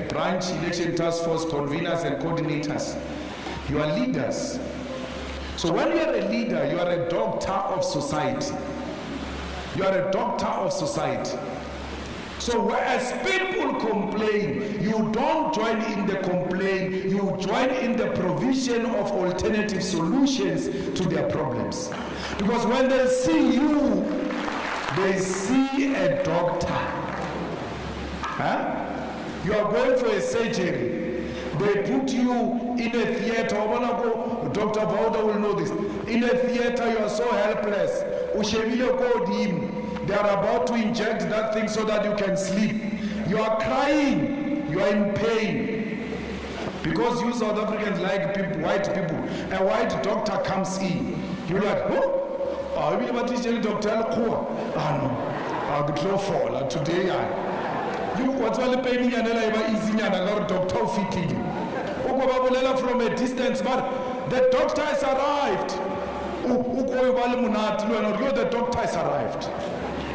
branch election task force conveners and coordinators, you are leaders. So when you are a leader, you are a doctor of society. You are a doctor of society. So whereas people complain, you don't join in the complaint, you join in the provision of alternative solutions to their problems. Because when they see you, they they see a doctor. Huh? You are going for a surgery. They put you in a theater. Dr. Bauda will know this. In a theater, you are so helpless. They are about to inject that thing so that you can sleep. You are crying. You are in pain. Because you South Africans like people, white people. A white doctor comes in. You're like, oh? I will not tell Dr. Ah, no. I'll be fall. Today, you what's all the pain and easy and doctor fitting. From a distance, but the doctor has arrived. The doctor has arrived.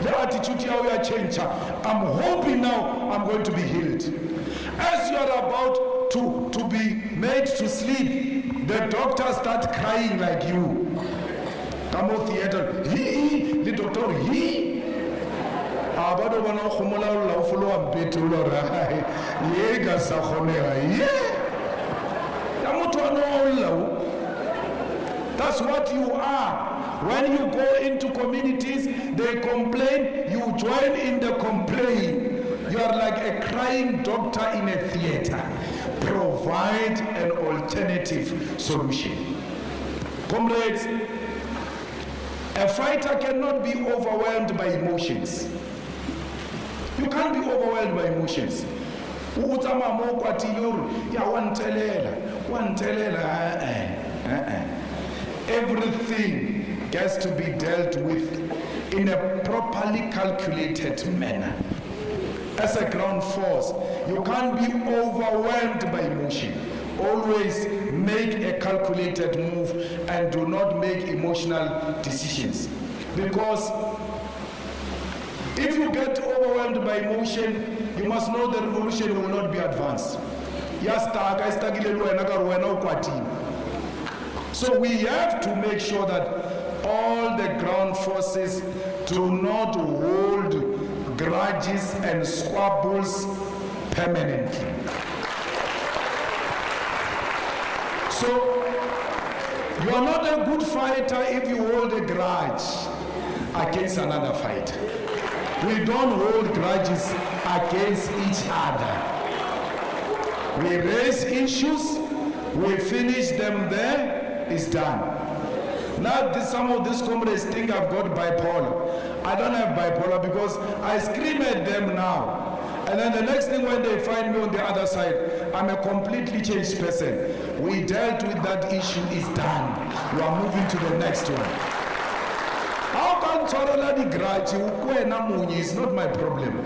The attitude here will change. I'm hoping now I'm going to be healed. As you are about to be made to sleep, the doctor starts crying like you. Come on, theater. The doctor, he. Abado bana khumula la follow up betulo ra. Ye ga sa khonega. Yeah. That's what you are. When you go into communities, they complain, you join in the complaint. You are like a crying doctor in a theater. Provide an alternative solution. Comrades, a fighter cannot be overwhelmed by emotions. You can't be overwhelmed by emotions. Everything gets to be dealt with in a properly calculated manner. As a ground force, you can't be overwhelmed by emotion. Always make a calculated move and do not make emotional decisions. Because if you get overwhelmed by emotion, you must know the revolution will not be advanced. So we have to make sure that all the ground forces do not hold grudges and squabbles permanently. So you are not a good fighter if you hold a grudge against another fighter. We don't hold grudges against each other. We raise issues, we finish them there, it's done. Now some of these comrades think I've got bipolar. I don't have bipolar because I scream at them now. And then the next thing when they find me on the other side, I'm a completely changed person. We dealt with that issue, it's done. We are moving to the next one. How can Choroladi grudge? It's not my problem.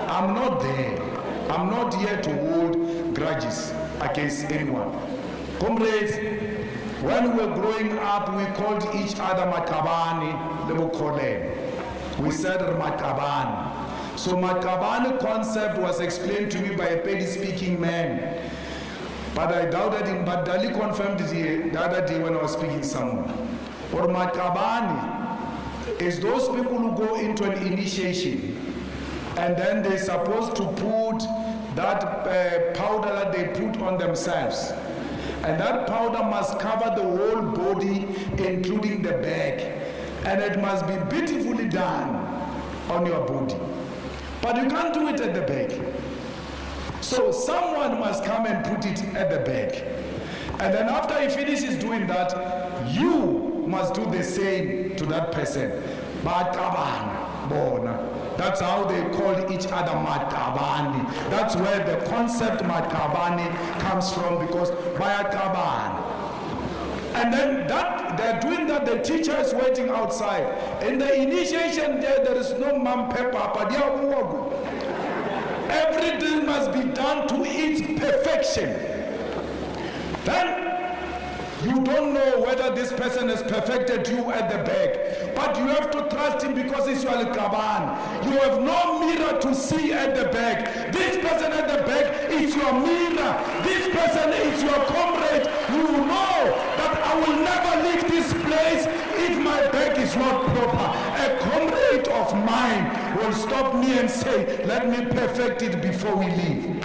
I'm not there. I'm not here to hold grudges against anyone. Comrades, when we were growing up, we called each other Makabani, we said Makabani. So Makabani concept was explained to me by a Pedi-speaking man. But I doubted him, but Dali confirmed it the other day when I was speaking somewhere. Or Makabani is those people who go into an initiation and then they're supposed to put that powder that they put on themselves. And that powder must cover the whole body, including the back. And it must be beautifully done on your body. But you can't do it at the back. So someone must come and put it at the back. And then after he finishes doing that, you must do the same to that person. Matabani, bona. That's how they call each other Matabani. That's where the concept Matabani comes from, because Matabani. And then that they're doing that, the teacher is waiting outside. In the initiation there is no mom pepper, but everything must be done to its perfection. Then you don't know whether this person has perfected you at the back, but you have to trust him because it's your Al-Kaban. You have no mirror to see at the back. This person at the back is your mirror. This person is your comrade. You know that I will never leave this place if my back is not proper. A comrade of mine will stop me and say, let me perfect it before we leave.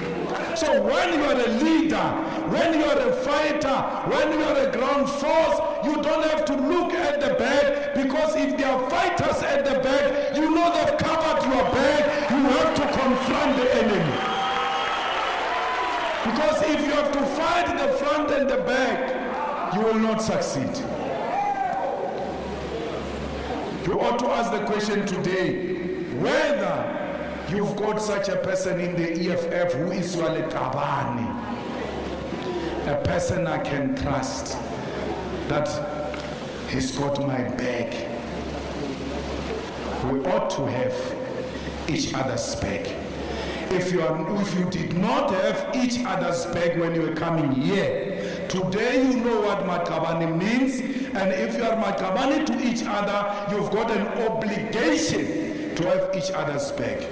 So when you are a leader, when you are a fighter, when you are a ground force, you don't have to look at the back, because if there are fighters at the back, you know they've covered your back. You have to confront the enemy. Because if you have to fight the front and the back, you will not succeed. You ought to ask the question today, whether you've got such a person in the EFF who is Swale Kabani, a person I can trust, that he's got my back. We ought to have each other's back. If you did not have each other's back when you were coming here, today you know what Makabani means, and if you are Makabani to each other, you've got an obligation to have each other's back.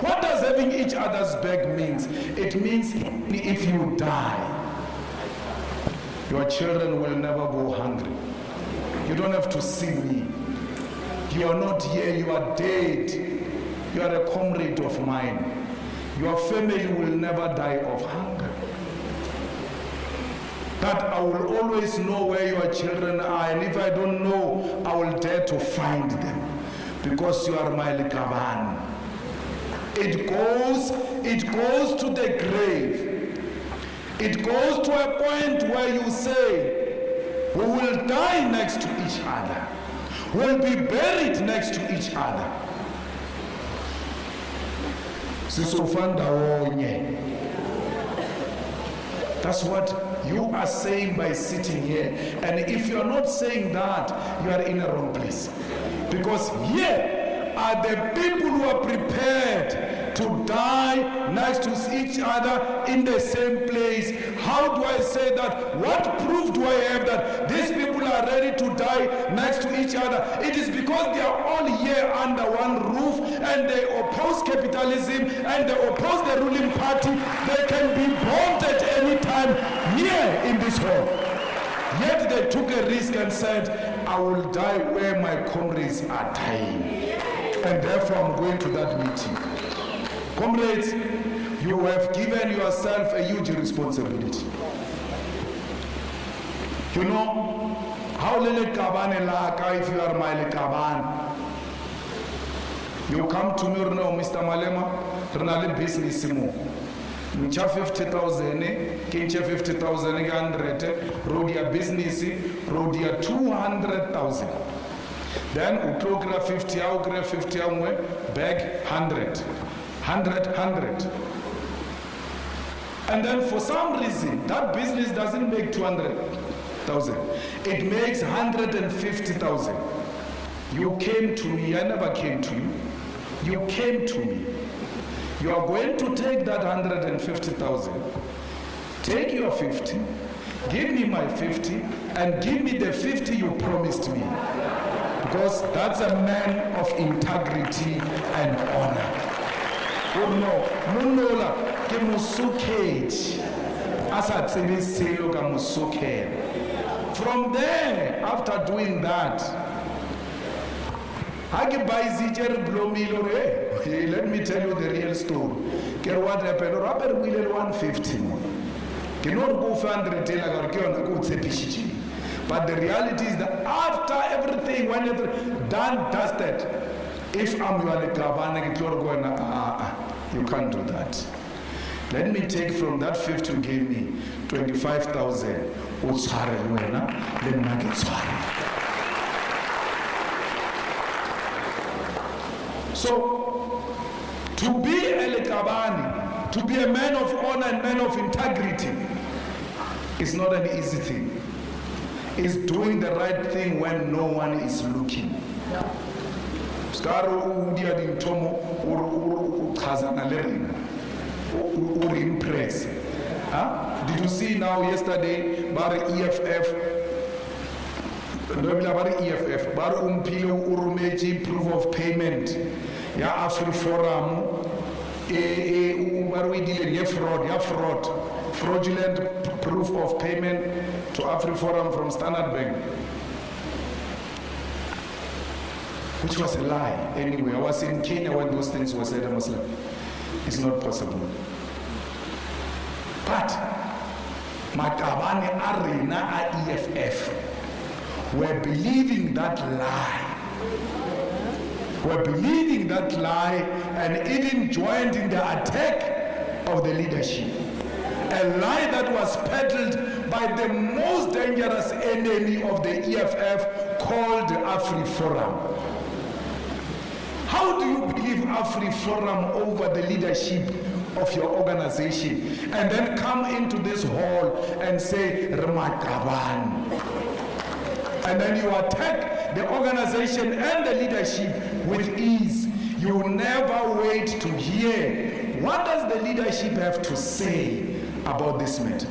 What does having each other's back means? It means if you die, your children will never go hungry. You don't have to see me. You are not here, you are dead. You are a comrade of mine. Your family will never die of hunger. That I will always know where your children are, and if I don't know, I will dare to find them, because you are my likaban. It goes to the grave. It goes to a point where you say, we will die next to each other. We'll be buried next to each other. That's what you are saying by sitting here. And if you are not saying that, you are in a wrong place. Because here are the people who are prepared to die next to each other in the same place. How do I say that? What proof do I have that these people are ready to die next to each other? It is because they are all here under one roof, and they oppose capitalism, and they oppose the ruling party. They can be bombed at any time here in this hall. Yet they took a risk and said, I will die where my comrades are dying. And therefore I'm going to that meeting. Comrades, you have given yourself a huge responsibility. You know, how lele kabane laka if you are my kaban. You come to me, Mr. Malema, renale business mo. Ncha 50,000, kincha 50,000, 100, rodia business, rodia 200,000. Then utogra 50, augra 50, bag 100. 100. And then for some reason, that business doesn't make 200,000. It makes 150,000. You came to me, I never came to you. You came to me. You are going to take that 150,000. Take your 50, give me my 50, and give me the 50 you promised me. Because that's a man of integrity and honor. Munola ke musukheji asatsebe selo ka musukela. From there, after doing that, let me tell you the real story. What happened? Robert William 150. But the reality is that after everything, when it's done, dusted, if I'm you can't do that. Let me take from that 50 you gave me 25,000. So, to be a Lekabani, to be a man of honor and man of integrity, is not an easy thing. It's doing the right thing when no one is looking. Impress. Did you see now yesterday Bar EFF? Bar Umpilo Urumeji proof of payment. Ya Afri Forum. Fraudulent proof of payment to Afri Forum from Standard Bank. Which was a lie. Anyway, I was in Kenya when those things were said. I was like, it's not possible. but Makabane Arena EFF were believing that lie. Were believing that lie and even joined in the attack of the leadership. A lie that was peddled by the most dangerous enemy of the EFF called AfriForum. How do you believe AfriForum over the leadership of your organization and then come into this hall and say Ramakaban? And then you attack the organization and the leadership with ease. You never wait to hear what does the leadership have to say about this matter.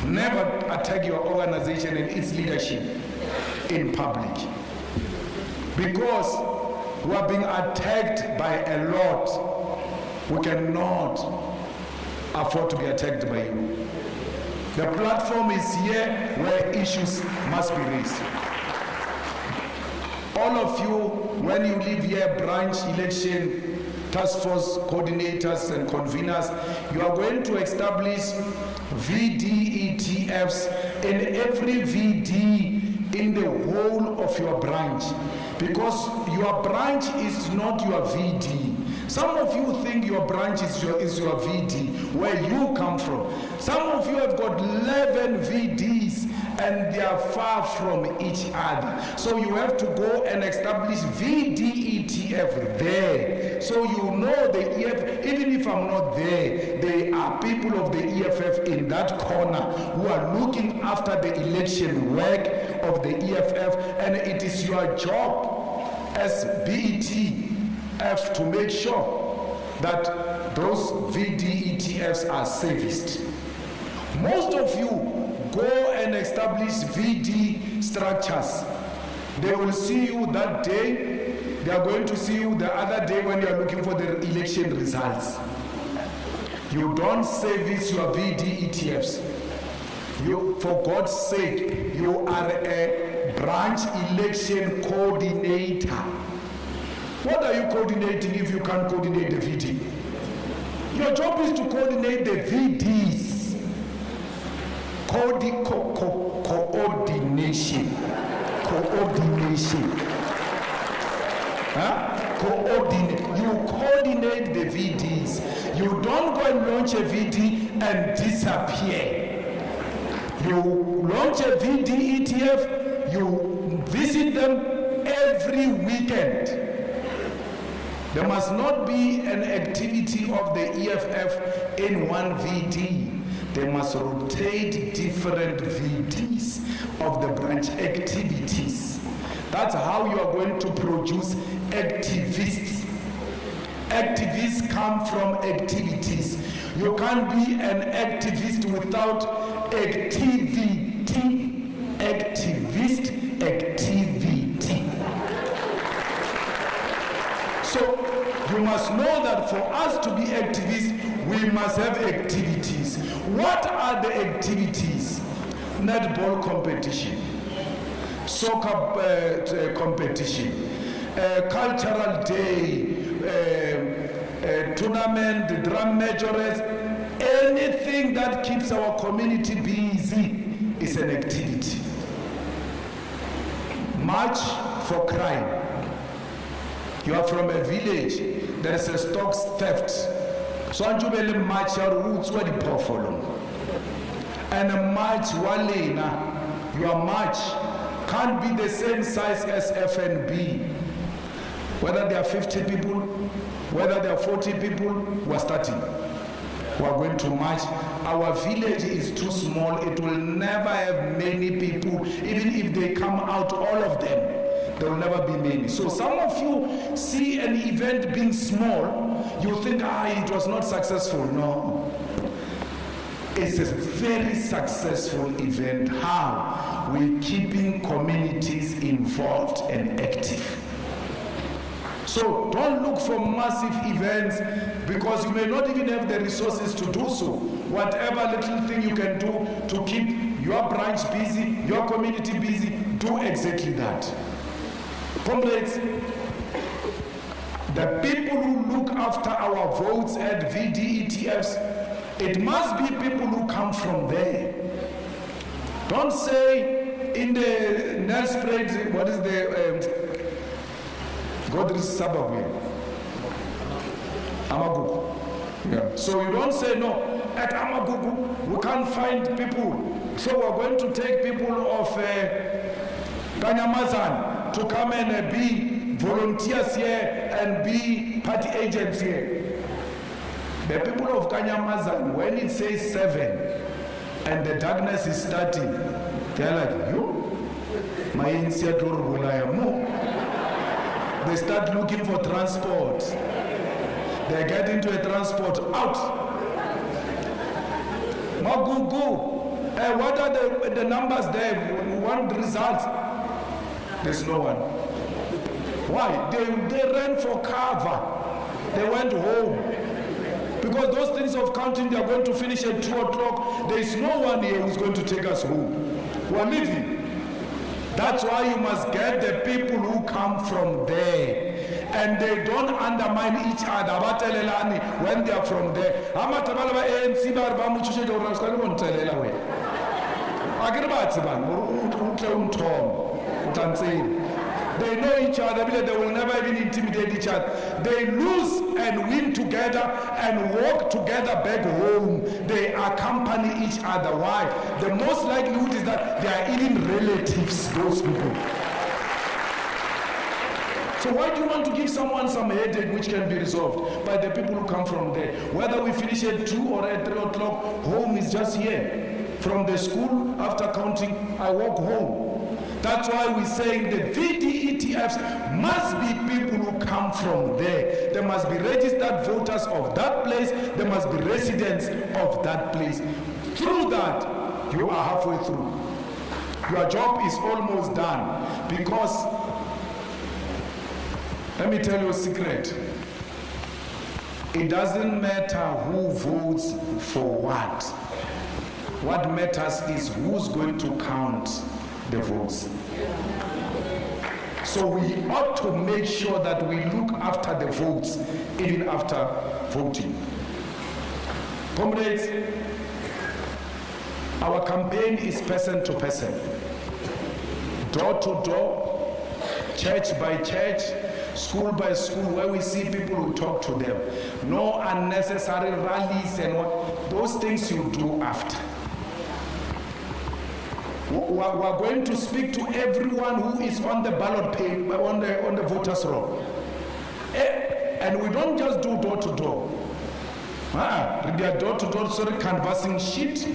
Never attack your organization and its leadership in public, because we are being attacked by a lot. We cannot afford to be attacked by you. The platform is here where issues must be raised. All of you, when you leave here, branch election task force coordinators and conveners, you are going to establish VDETFs in every VD in the whole of your branch, because your branch is not your VD. Some of you think your branch is your VD, where you come from. Some of you have got 11 VDs and they are far from each other. So you have to go and establish VDETF there. So you know the EFF, even if I'm not there, there are people of the EFF in that corner who are looking after the election work of the EFF, and it is your job as BETF to make sure that those VDETFs are serviced. Most of you go and establish VD structures. They will see you that day. They are going to see you the other day when you are looking for the election results. You don't service your VDETFs. You, for God's sake, you are a branch election coordinator. What are you coordinating if you can't coordinate the VD? Your job is to coordinate the VDs. Coordination. You coordinate the VDs. You don't go and launch a VD and disappear. You launch a VD ETF, you visit them every weekend. There must not be an activity of the EFF in one VD. They must rotate different VDs of the branch activities. That's how you are going to produce activists. Activists come from activities. You can't be an activist without activity. Activist, activity. So you must know that for us to be activists, we must have activities. What are the activities? Netball competition, soccer competition, cultural day, tournament, drum majors. Anything that keeps our community busy is an activity. March for crime. You are from a village, there is a stock theft. So Anjubele march your roots where the portfolio. And a march walena, your march can't be the same size as FNB. Whether there are 50 people, whether there are 40 people, we're starting. We're going to march. Our village is too small. It will never have many people. Even if they come out, all of them, there will never be many. So some of you see an event being small, you think, it was not successful. No. It's a very successful event. How? We're keeping communities involved and active. So don't look for massive events, because you may not even have the resources to do so. Whatever little thing you can do to keep your branch busy, your community busy, do exactly that. Comrades, The people who look after our votes at VDETFs, it must be people who come from there. Don't say in the Nelspruit, what is the Godric suburb here? Amagugu. Yeah. So you don't say no, at Amagugu we can't find people. So we're going to take people of Kanyamazan to come and be volunteers here and be party agents here. The people of Kanyamazan, when it says 7 and the darkness is starting, they're like, you? My They start looking for transport. They get into a transport out. Magugu. What are the numbers there? One result. There's no one. Why? They ran for cover. They went home. Because those things of counting, they are going to finish at 2 o'clock. There is no one here who's going to take us home. We're leaving. That's why you must get the people who come from there. And they don't undermine each other when they are from there. They know each other, they will never even intimidate each other. They lose and win together and walk together back home. They accompany each other. Why? The most likelihood is that they are even relatives, those people. So why do you want to give someone some headache which can be resolved by the people who come from there? Whether we finish at 2 or at 3 o'clock, home is just here. From the school, after counting, I walk home. That's why we're saying the VDETFs must be people who come from there. There must be registered voters of that place. There must be residents of that place. Through that, you are halfway through. Your job is almost done, because let me tell you a secret. It doesn't matter who votes for what. What matters is who's going to count the votes. So we ought to make sure that we look after the votes even after voting. Comrades, our campaign is person to person, door to door, church by church, school by school, where we see people who talk to them. No unnecessary rallies and what, those things you do after. We're going to speak to everyone who is on the ballot paper, on the voters roll. And we don't just do door to door. They are door to door, sorry, canvassing sheet,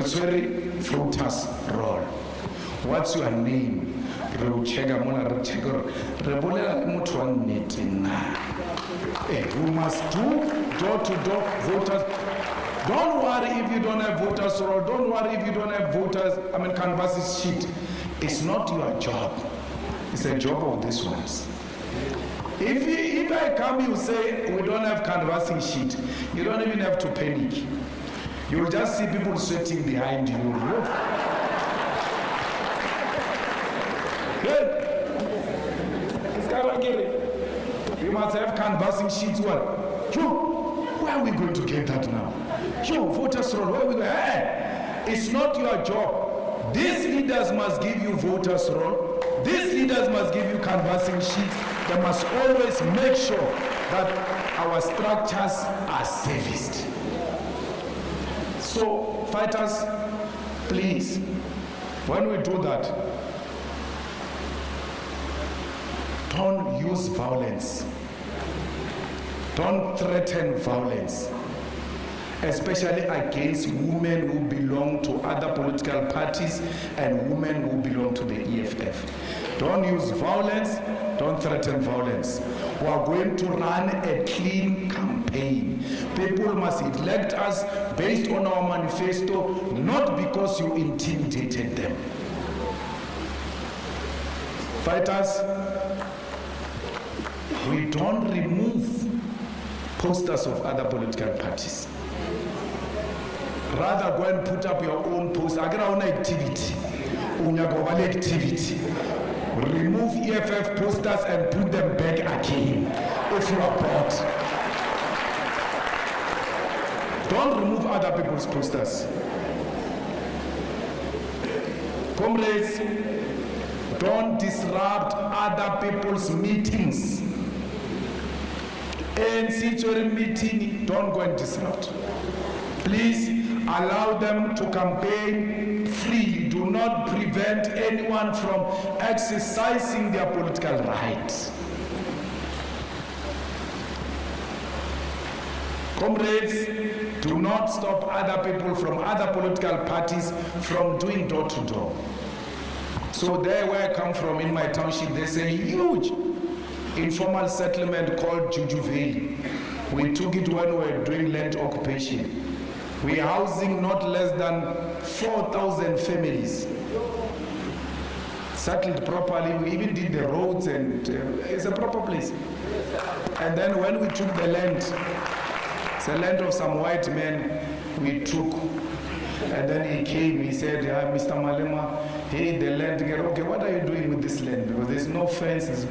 sorry, voters roll. What's your name? We must do door to door voters. Don't worry if you don't have voters roll. Don't worry if you don't have canvassing sheet. It's not your job. It's a job of these ones. If I come, you say we don't have canvassing sheet, you don't even have to panic. You'll just see people sweating behind you. You must have canvassing sheets. What? Where are we going to get that now? Voters roll, where are we going? It's not your job. These leaders must give you voters roll. These leaders must give you canvassing sheets. They must always make sure that our structures are serviced. So, fighters, please, when we do that, don't use violence. Don't threaten violence, especially against women who belong to other political parties and women who belong to the EFF. Don't use violence, don't threaten violence. We are going to run a clean campaign. People must elect us based on our manifesto, not because you intimidated them. Fighters, we don't remove posters of other political parties. Rather go and put up your own poster. Activity. Remove EFF posters and put them back again. if you are bored. Don't remove other people's posters. Comrades, don't disrupt other people's meetings. ANC during meeting, don't go and disrupt. Please allow them to campaign freely. Do not prevent anyone from exercising their political rights. Comrades, do not stop other people from other political parties from doing door-to-door. So there where I come from in my township, there's a huge informal settlement called Juju Valley. We took it when we were doing land occupation. We are housing not less than 4,000 families. Settled properly, we even did the roads and it's a proper place. And then when we took the land, it's a land of some white men we took. And then he came, he said, Mr. Malema, hey, the land, okay, what are you doing with this land? Because there's no fences.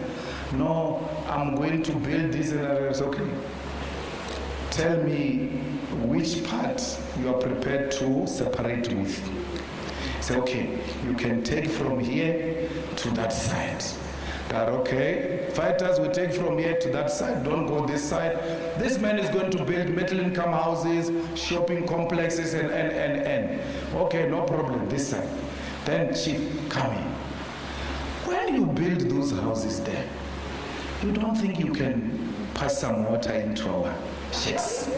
No, I'm going to build this and that. It's okay. Tell me which part you are prepared to separate with. Say, okay, you can take from here to that side. That okay, fighters will take from here to that side, don't go this side. This man is going to build middle income houses, shopping complexes, and. Okay, no problem, this side. Then chief, come in. When you build those houses there, you don't think you can pass some water into our shacks?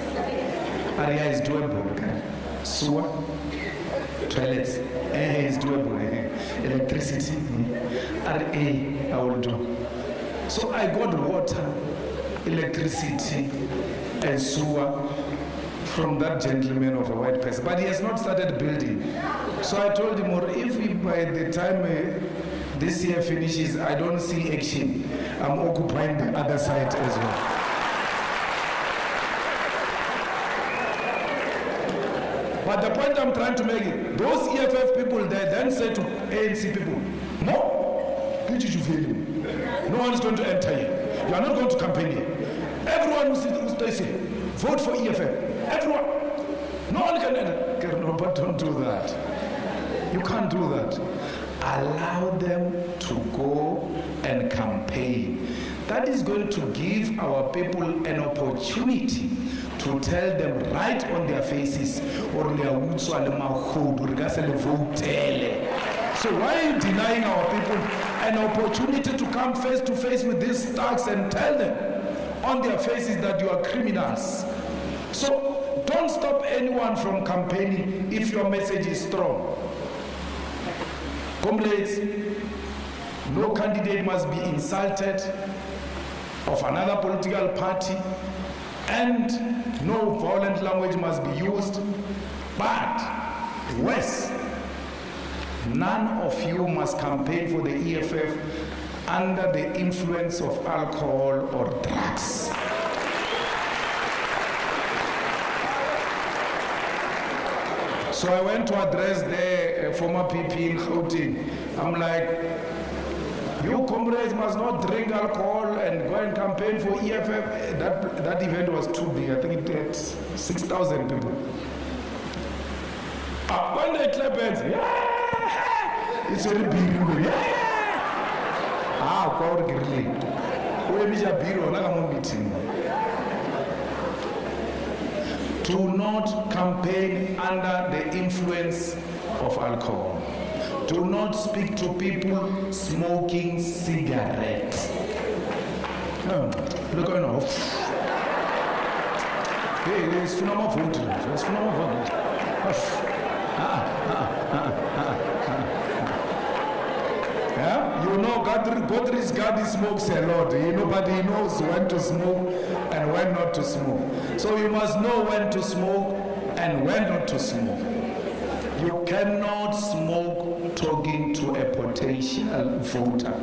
Area is doable, okay? Sewer, toilets, air is doable, electricity, RA, I will do. So I got water, electricity, and sewer from that gentleman of a white person, but he has not started building. So I told him, or if we, by the time this year finishes, I don't see action, I'm occupying the other side as well. But the point I'm trying to make is, those EFF people there then say to ANC people, no, no one is going to enter here. You are not going to campaign here. Everyone who stays here, vote for EFF. Everyone. No one can enter. No, but don't do that. You can't do that. Allow them to go and campaign. That is going to give our people an opportunity to tell them right on their faces, so why are you denying our people an opportunity to come face to face with these thugs and tell them on their faces that you are criminals? So don't stop anyone from campaigning if your message is strong. Comrades, no candidate must be insulted of another political party, and no violent language must be used. But worse, none of you must campaign for the EFF under the influence of alcohol or drugs. So I went to address the former PP in Gauteng. I'm like, you comrades must not drink alcohol and go and campaign for EFF. That event was too big. I think it had 6,000 people. When they clap hands, yeah, it's very big. Yeah. Do not campaign under the influence of alcohol. Do not speak to people smoking cigarettes. Look on off. Hey, it's phenomenal food. It's phenomenal food. Yeah? You know, Godrich Gadi smokes a lot. But he knows when to smoke and when not to smoke. So you must know when to smoke and when not to smoke. You cannot smoke talking to a potential voter.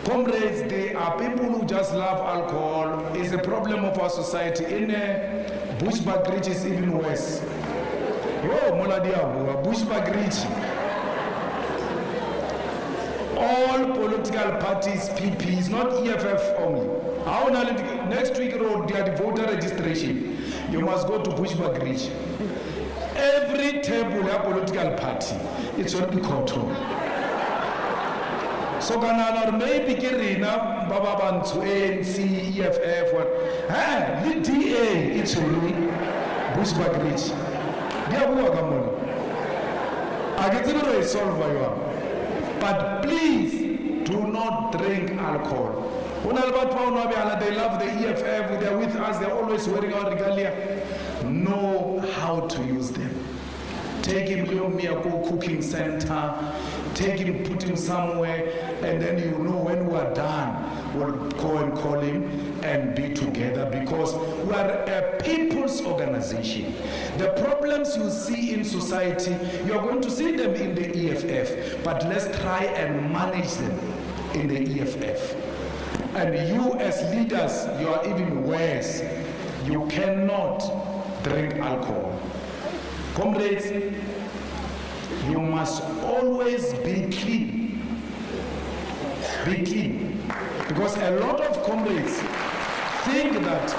Comrades, there are people who just love alcohol. It's a problem of our society. In Bushbuck is even worse. Bushbuck all political parties, PPs, not EFF only, Next week, road, the voter registration. You must go to Bushbuck Ridge. Every table, a political party, it should be controlled. So kanana maybe kirina baba bantu ANC EFF what the DA it's really Bushbuck Ridge dia buwa kamono aketiro solve you but please do not drink alcohol. They love the EFF, they're with us, they're always wearing our regalia. Know how to use them. Take him to your Miyako cooking center, take him, put him somewhere, and then you know when we are done, we'll go and call him and be together because we are a people's organization. The problems you see in society, you're going to see them in the EFF, but let's try and manage them in the EFF. And you as leaders, you are even worse. You cannot drink alcohol. Comrades, you must always be clean. Be clean. Because a lot of comrades think that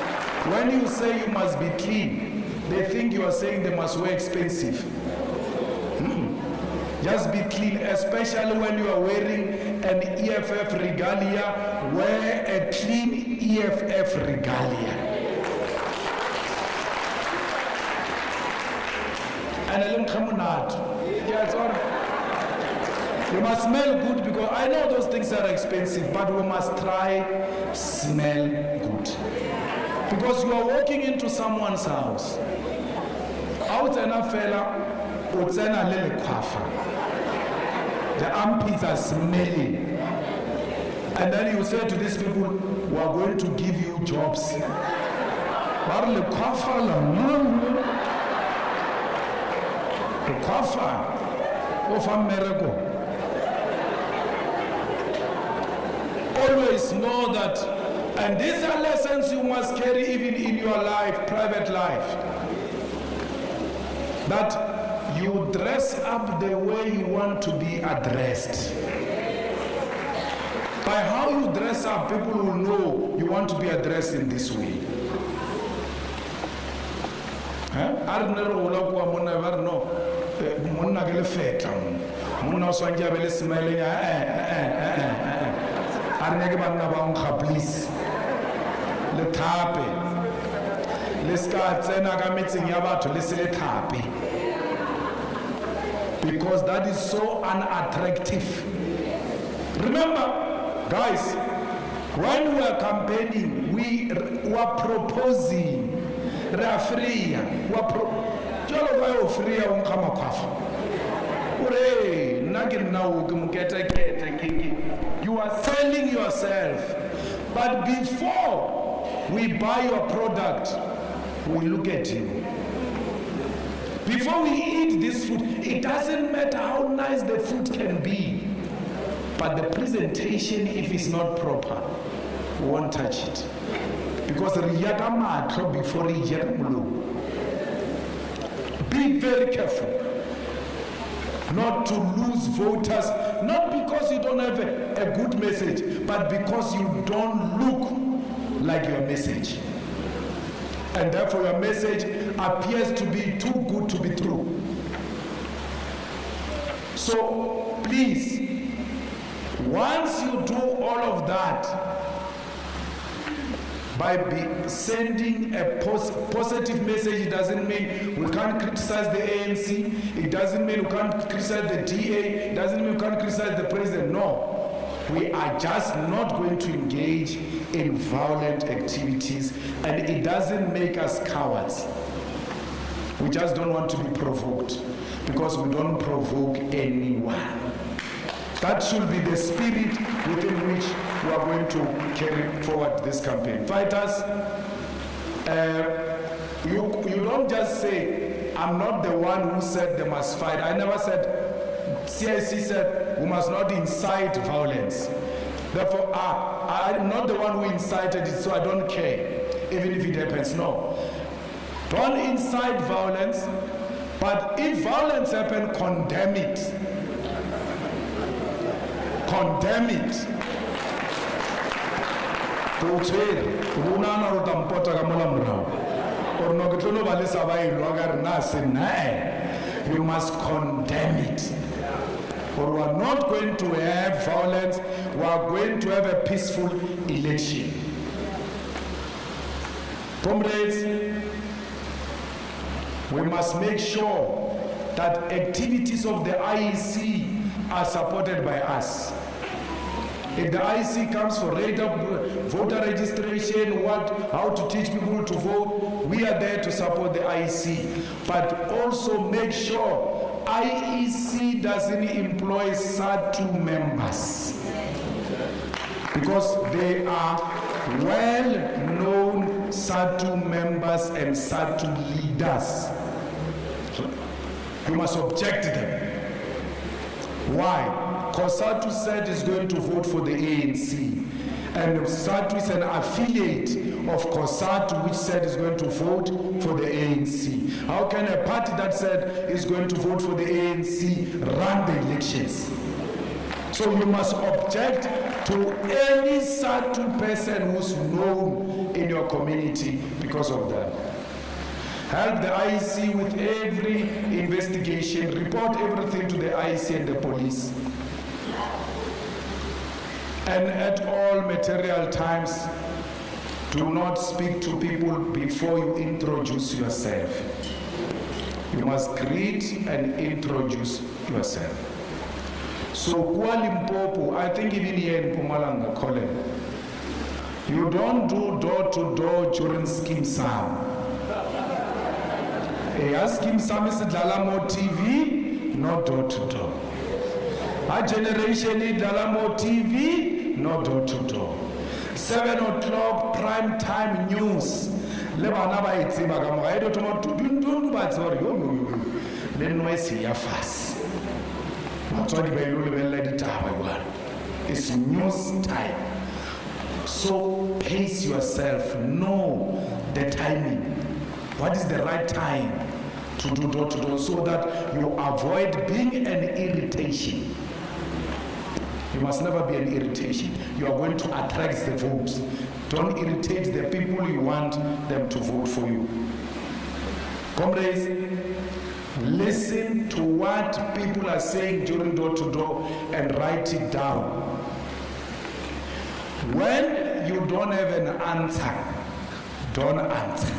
when you say you must be clean, they think you are saying they must wear expensive. Just be clean, especially when you are wearing an EFF regalia, wear a clean EFF regalia. And you must smell good because I know those things are expensive, but we must try smell good. Because you are walking into someone's house. Out and a fella, utsena lele kwafa. The armpits are smelling. And then you say to these people, we are going to give you jobs. The kwafa of America. Always know that, and these are lessons you must carry even in your life, private life. That you dress up the way you want to be addressed. By how you dress up, people will know you want to be addressed in this way. Please. Because that is so unattractive. Remember, guys, when we are campaigning, we were proposing, you are selling yourself. But before we buy your product, we look at you. Before we eat this food, it doesn't matter how nice the food can be, but the presentation, if it's not proper, we won't touch it. Because before be very careful not to lose voters, not because you don't have a good message, but because you don't look like your message. And therefore your message appears to be too good to be true. So please, once you do all of that, by sending a positive message, it doesn't mean we can't criticize the ANC, it doesn't mean we can't criticize the DA, it doesn't mean we can't criticize the president. No. We are just not going to engage in violent activities, and it doesn't make us cowards. We just don't want to be provoked, because we don't provoke anyone. That should be the spirit within which we are going to carry forward this campaign. Fighters, you don't just say, I'm not the one who said they must fight. I never said, CIC said we must not incite violence. Therefore, I'm not the one who incited it, so I don't care, even if it happens. No. Don't incite violence, but if violence happens, condemn it. Condemn it. Go train, Runana or Tampota Gamolamra, or Nogotono Valisavai, Logar Nasin, you must condemn it. Or we are not going to have violence, we are going to have a peaceful election. Comrades, we must make sure that activities of the IEC are supported by us. If the IEC comes for voter registration, how to teach people to vote, we are there to support the IEC. But also make sure IEC doesn't employ SADC members, because they are well-known SADC members and SADC leaders. You must object to them. Why? Because SADC said is going to vote for the ANC, and SADC is an affiliate of COSATU, which said is going to vote for the ANC. How can a party that said is going to vote for the ANC run the elections? So you must object to any SADC person who's known in your community because of that. Help the IEC with every investigation, report everything to the IEC and the police. And at all material times, do not speak to people before you introduce yourself. You must greet and introduce yourself. So Kuala Lumpur, I think even here in Mpumalanga, Colin, you don't do door-to-door during Scheme Sam. Scheme Sam is Dalamo TV, not door-to-door. Our generation is Dalamo TV, not door-to-door. 7 o'clock prime time news. Lebana ba itseba ka mo ga ilo toma dundundu ba tsore yo le noise ya fast. Motswadi ba ilo lebella ditaba bwana. It's news time. So pace yourself. Know the timing. What is the right time to do door-to-door so that you avoid being an irritation. You must never be an irritation. You are going to attract the votes. Don't irritate the people you want them to vote for you. Comrades, listen to what people are saying during door-to-door and write it down. When you don't have an answer, don't answer.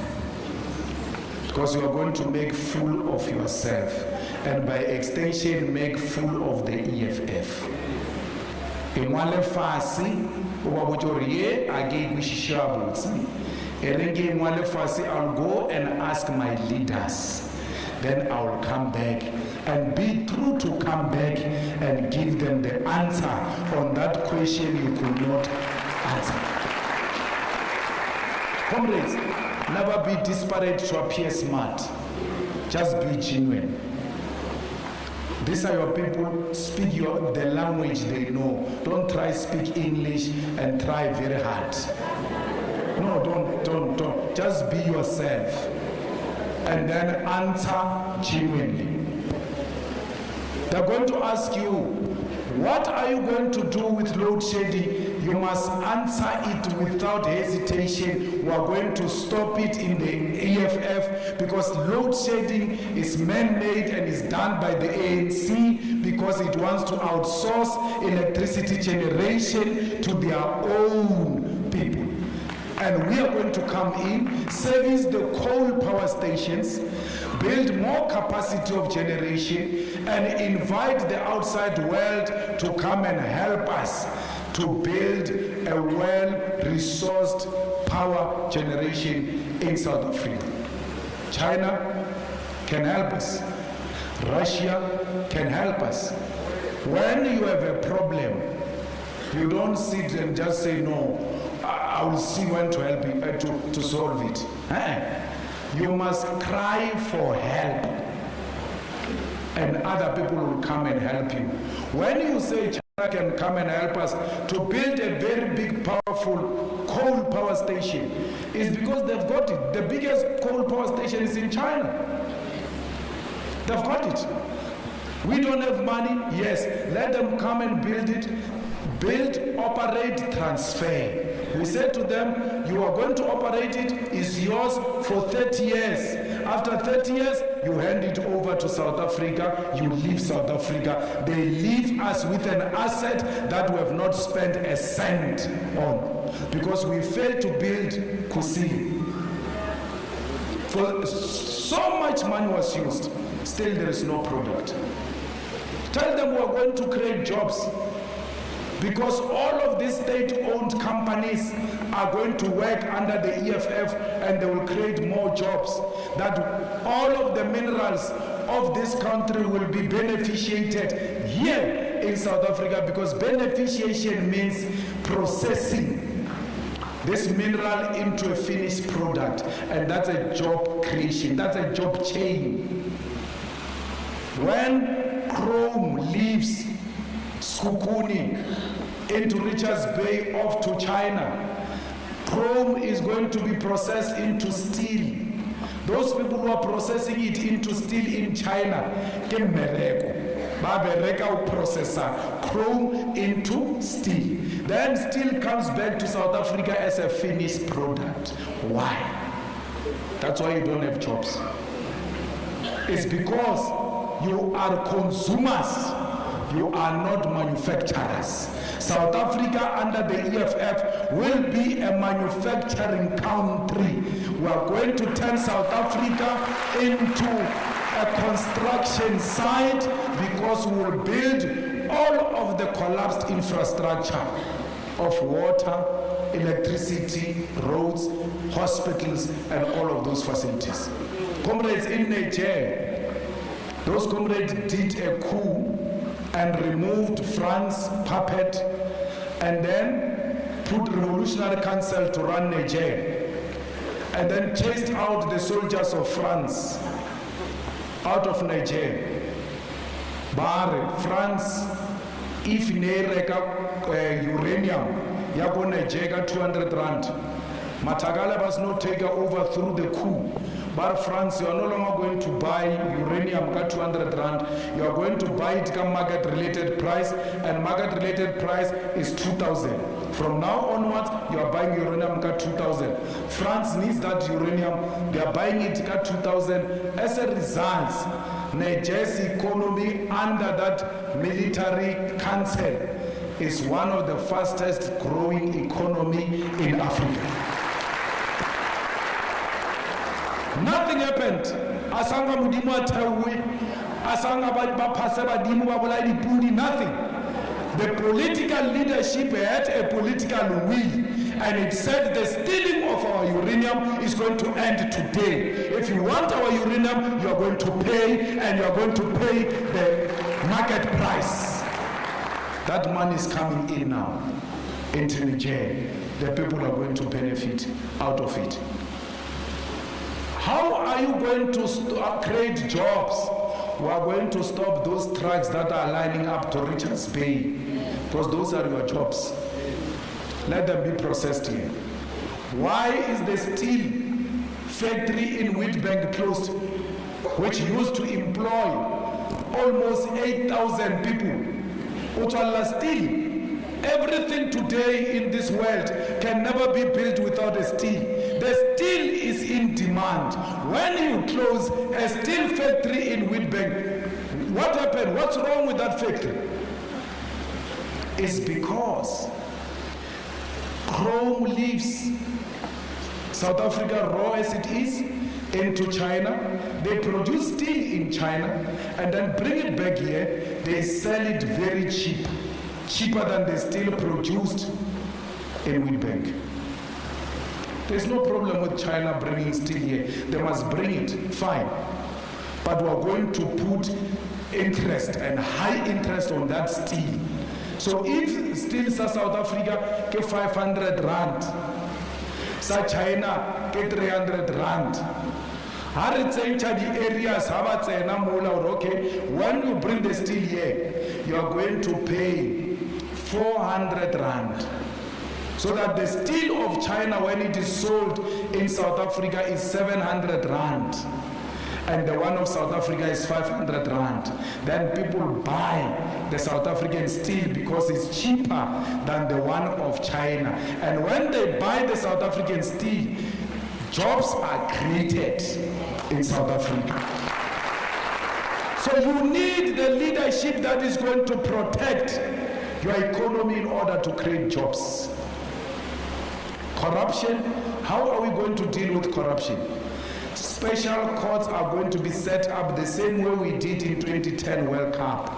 Because you are going to make fool of yourself, and by extension make fool of the EFF. Imwale fasi ubabujoriye age wishishabutsi. Erenge imwale fasi, I'll go and ask my leaders. Then I'll come back and be true to come back and give them the answer on that question you could not answer. Comrades, never be disparate to appear smart. Just be genuine. These are your people. Speak the language they know. Don't try speak English and try very hard. No, don't. Just be yourself. And then answer genuinely. They're going to ask you, what are you going to do with load shedding? You must answer it without hesitation. We are going to stop it in the EFF because load shedding is man-made and is done by the ANC because it wants to outsource electricity generation to their own people. And we are going to come in, service the coal power stations, build more capacity of generation, and invite the outside world to come and help us to build a well-resourced power generation in South Africa. China can help us. Russia can help us. When you have a problem, you don't sit and just say, no, I will see when to help you, to solve it. You must cry for help, and other people will come and help you. When you say China can come and help us to build a very big, powerful coal power station, it's because they've got it. The biggest coal power station is in China. They've got it. We don't have money. Yes, let them come and build it. Build, operate, transfer. We said to them, you are going to operate it, it's yours for 30 years. After 30 years, you hand it over to South Africa, you leave South Africa. They leave us with an asset that we have not spent a cent on, because we failed to build Kusile. For so much money was used, still there is no product. Tell them we are going to create jobs, because all of these state-owned companies are going to work under the EFF and they will create more jobs. That all of the minerals of this country will be beneficiated here in South Africa, because beneficiation means processing this mineral into a finished product, and that's a job creation, that's a job chain. When chrome leaves Skukuni into Richards Bay off to China, chrome is going to be processed into steel. Those people who are processing it into steel in China, processor chrome into steel. Then steel comes back to South Africa as a finished product. Why? That's why you don't have jobs. It's because you are consumers. You are not manufacturers. South Africa under the EFF will be a manufacturing country. We are going to turn South Africa into a construction site, because we will build all of the collapsed infrastructure of water, electricity, roads, hospitals, and all of those facilities. Comrades in Niger, those comrades did a coup and removed France's puppet and then put Revolutionary Council to run Niger, and then chased out the soldiers of France out of Niger. But France, if they uranium, yako Niger 200 rand. Matagala was not taken over through the coup. But France, you are no longer going to buy uranium at 200 rand. You are going to buy it at market-related price, and market-related price is 2,000. From now onwards, you are buying uranium at 2,000. France needs that uranium. They are buying it at 2,000. As a result, Niger's economy under that military council is one of the fastest growing economy in Africa. Nothing happened. Asanga mudimu atawe, asanga bapase badimu babulai dipudi, nothing. The political leadership had a political will, and it said the stealing of our uranium is going to end today. If you want our uranium, you are going to pay, and you are going to pay the market price. That money is coming in now into Niger. The people are going to benefit out of it. How are you going to create jobs? We are going to stop those trucks that are lining up to Richards Bay, because those are your jobs. Let them be processed here. Why is the steel factory in Witbank closed, which used to employ almost 8,000 people? Utala steel. Everything today in this world can never be built without a steel. The steel is in demand. When you close a steel factory in Witbank, what happened? What's wrong with that factory? It's because chrome leaves South Africa raw as it is into China. They produce steel in China and then bring it back here. They sell it very cheap, cheaper than the steel produced in Witbank. There's no problem with China bringing steel here. They must bring it, fine. But we're going to put interest and high interest on that steel. So if steel sa South Africa ke 500 rand, sa China ke 300 rand. The areas okay, when you bring the steel here, you are going to pay 400 rand. So that the steel of China, when it is sold in South Africa, is 700 rand. and the one of South Africa is 500 rand, then people buy the South African steel because it's cheaper than the one of China. And when they buy the South African steel, jobs are created in South Africa. So you need the leadership that is going to protect your economy in order to create jobs. Corruption, how are we going to deal with corruption? Special courts are going to be set up the same way we did in 2010 World Cup.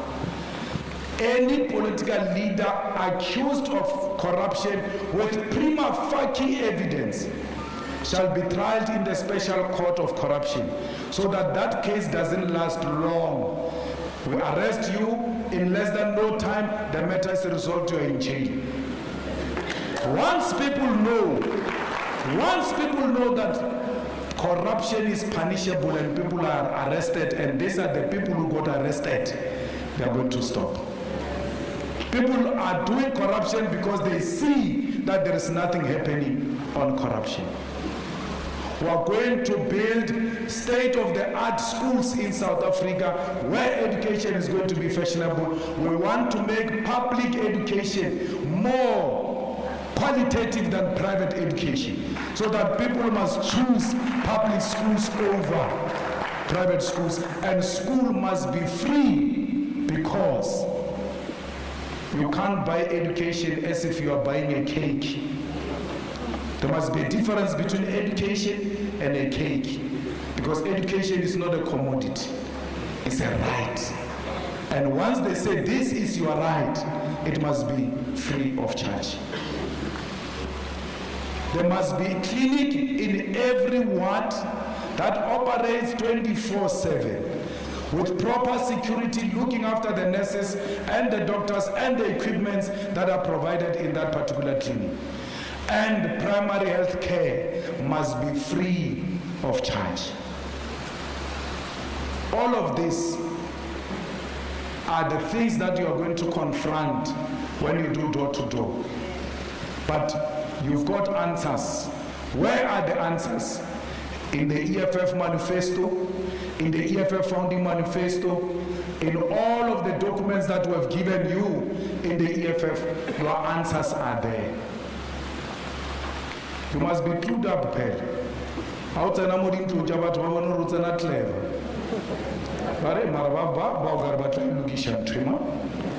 Any political leader accused of corruption with prima facie evidence shall be tried in the special court of corruption, so that that case doesn't last long. We arrest you, in less than no time, the matter is resolved, you are in jail. Once people know that corruption is punishable and people are arrested, and these are the people who got arrested, they are going to stop. People are doing corruption because they see that there is nothing happening on corruption. We are going to build state-of-the-art schools in South Africa where education is going to be fashionable. We want to make public education more qualitative than private education, so that people must choose public schools over private schools, and school must be free, because you can't buy education as if you are buying a cake. There must be a difference between education and a cake, because education is not a commodity, it's a right. And once they say this is your right, it must be free of charge. There must be a clinic in every ward that operates 24/7 with proper security, looking after the nurses and the doctors and the equipments that are provided in that particular clinic. And primary health care must be free of charge. All of these are the things that you are going to confront when you do door to door. But you've got answers. Where are the answers? In the EFF manifesto, in the EFF founding manifesto, in all of the documents that we have given you in the EFF, your answers are there. You must be clued up, Pell. Outside I'm to Jabat, Wawano Rutana clever. Bare Marababa, Bogarba, Lugishan Trimmer,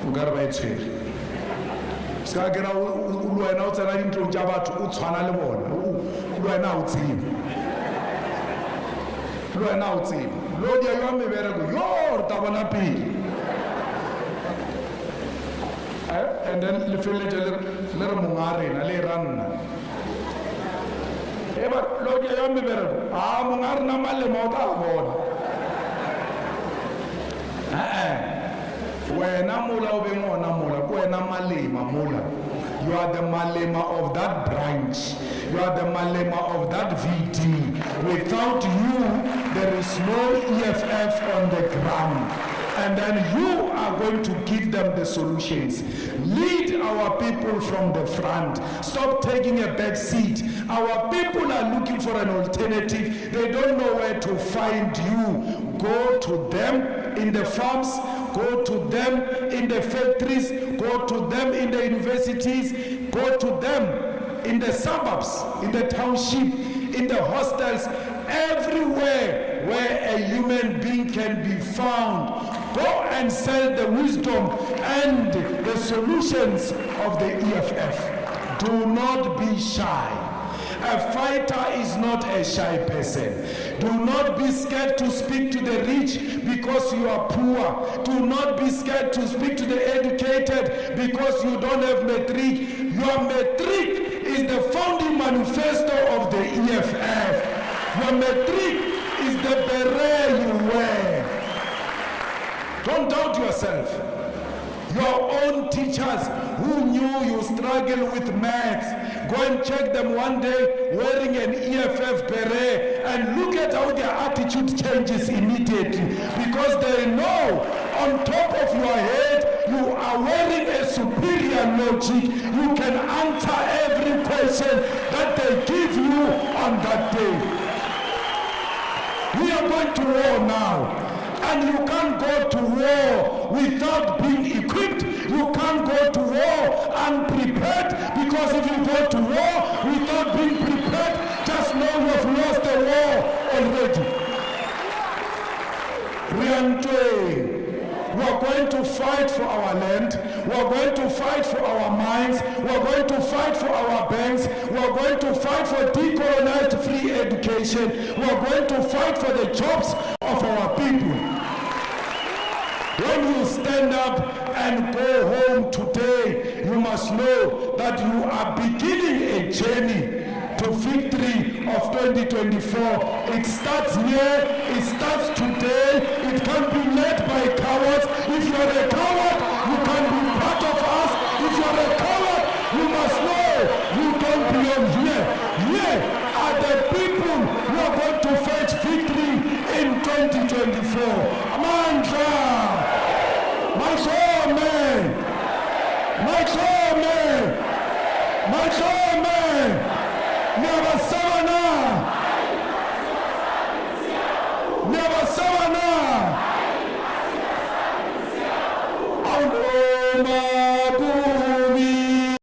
Ugarba Trail. Skagera Uluan outside to Jabat, Utsana Lemon, Uluan outside. Uluan outside. Lord, you are me very good. You're Tabanapi. And then the village little Mungari, a little run. But Lord, you are me very good. Ah, Mungarna Malemota. When Namula Bimo Namula, when Namalema Mula, you are the Malema of that branch, you are the Malema of that VT. Without you, there is no EFF on the ground. And then you are going to give them the solutions. Lead our people from the front. Stop taking a back seat. Our people are looking for an alternative. They don't know where to find you. Go to them in the farms, go to them in the factories, go to them in the universities, go to them in the suburbs, in the township, in the hostels, everywhere where a human being can be found. Go and sell the wisdom and the solutions of the EFF. Do not be shy. A fighter is not a shy person. Do not be scared to speak to the rich because you are poor. Do not be scared to speak to the educated because you don't have metric. Your metric is the founding manifesto of the EFF. Your metric is the beret you wear. Don't doubt yourself. Your own teachers who knew you struggle with maths, go and check them one day wearing an EFF beret and look at how their attitude changes immediately, because they know on top of your head you are wearing a superior logic. You can answer every question that they give you on that day. We are going to war now. And you can't go to war without being equipped. You can't go to war unprepared, because if you go to war without being prepared, just know you have lost the war already. Riantwe. We are going to fight for our land. We are going to fight for our mines. We are going to fight for our banks. We are going to fight for decolonized free education. We are going to fight for the jobs of our people. When you stand up and go home today, you must know that you are beginning a journey to victory of 2024. It starts here, it starts today. It can't be led by cowards. If you are a coward, you can be part of us. If you are a coward, you must know you don't belong here. Here are the people who are going to fetch victory in 2024. Amandla! Never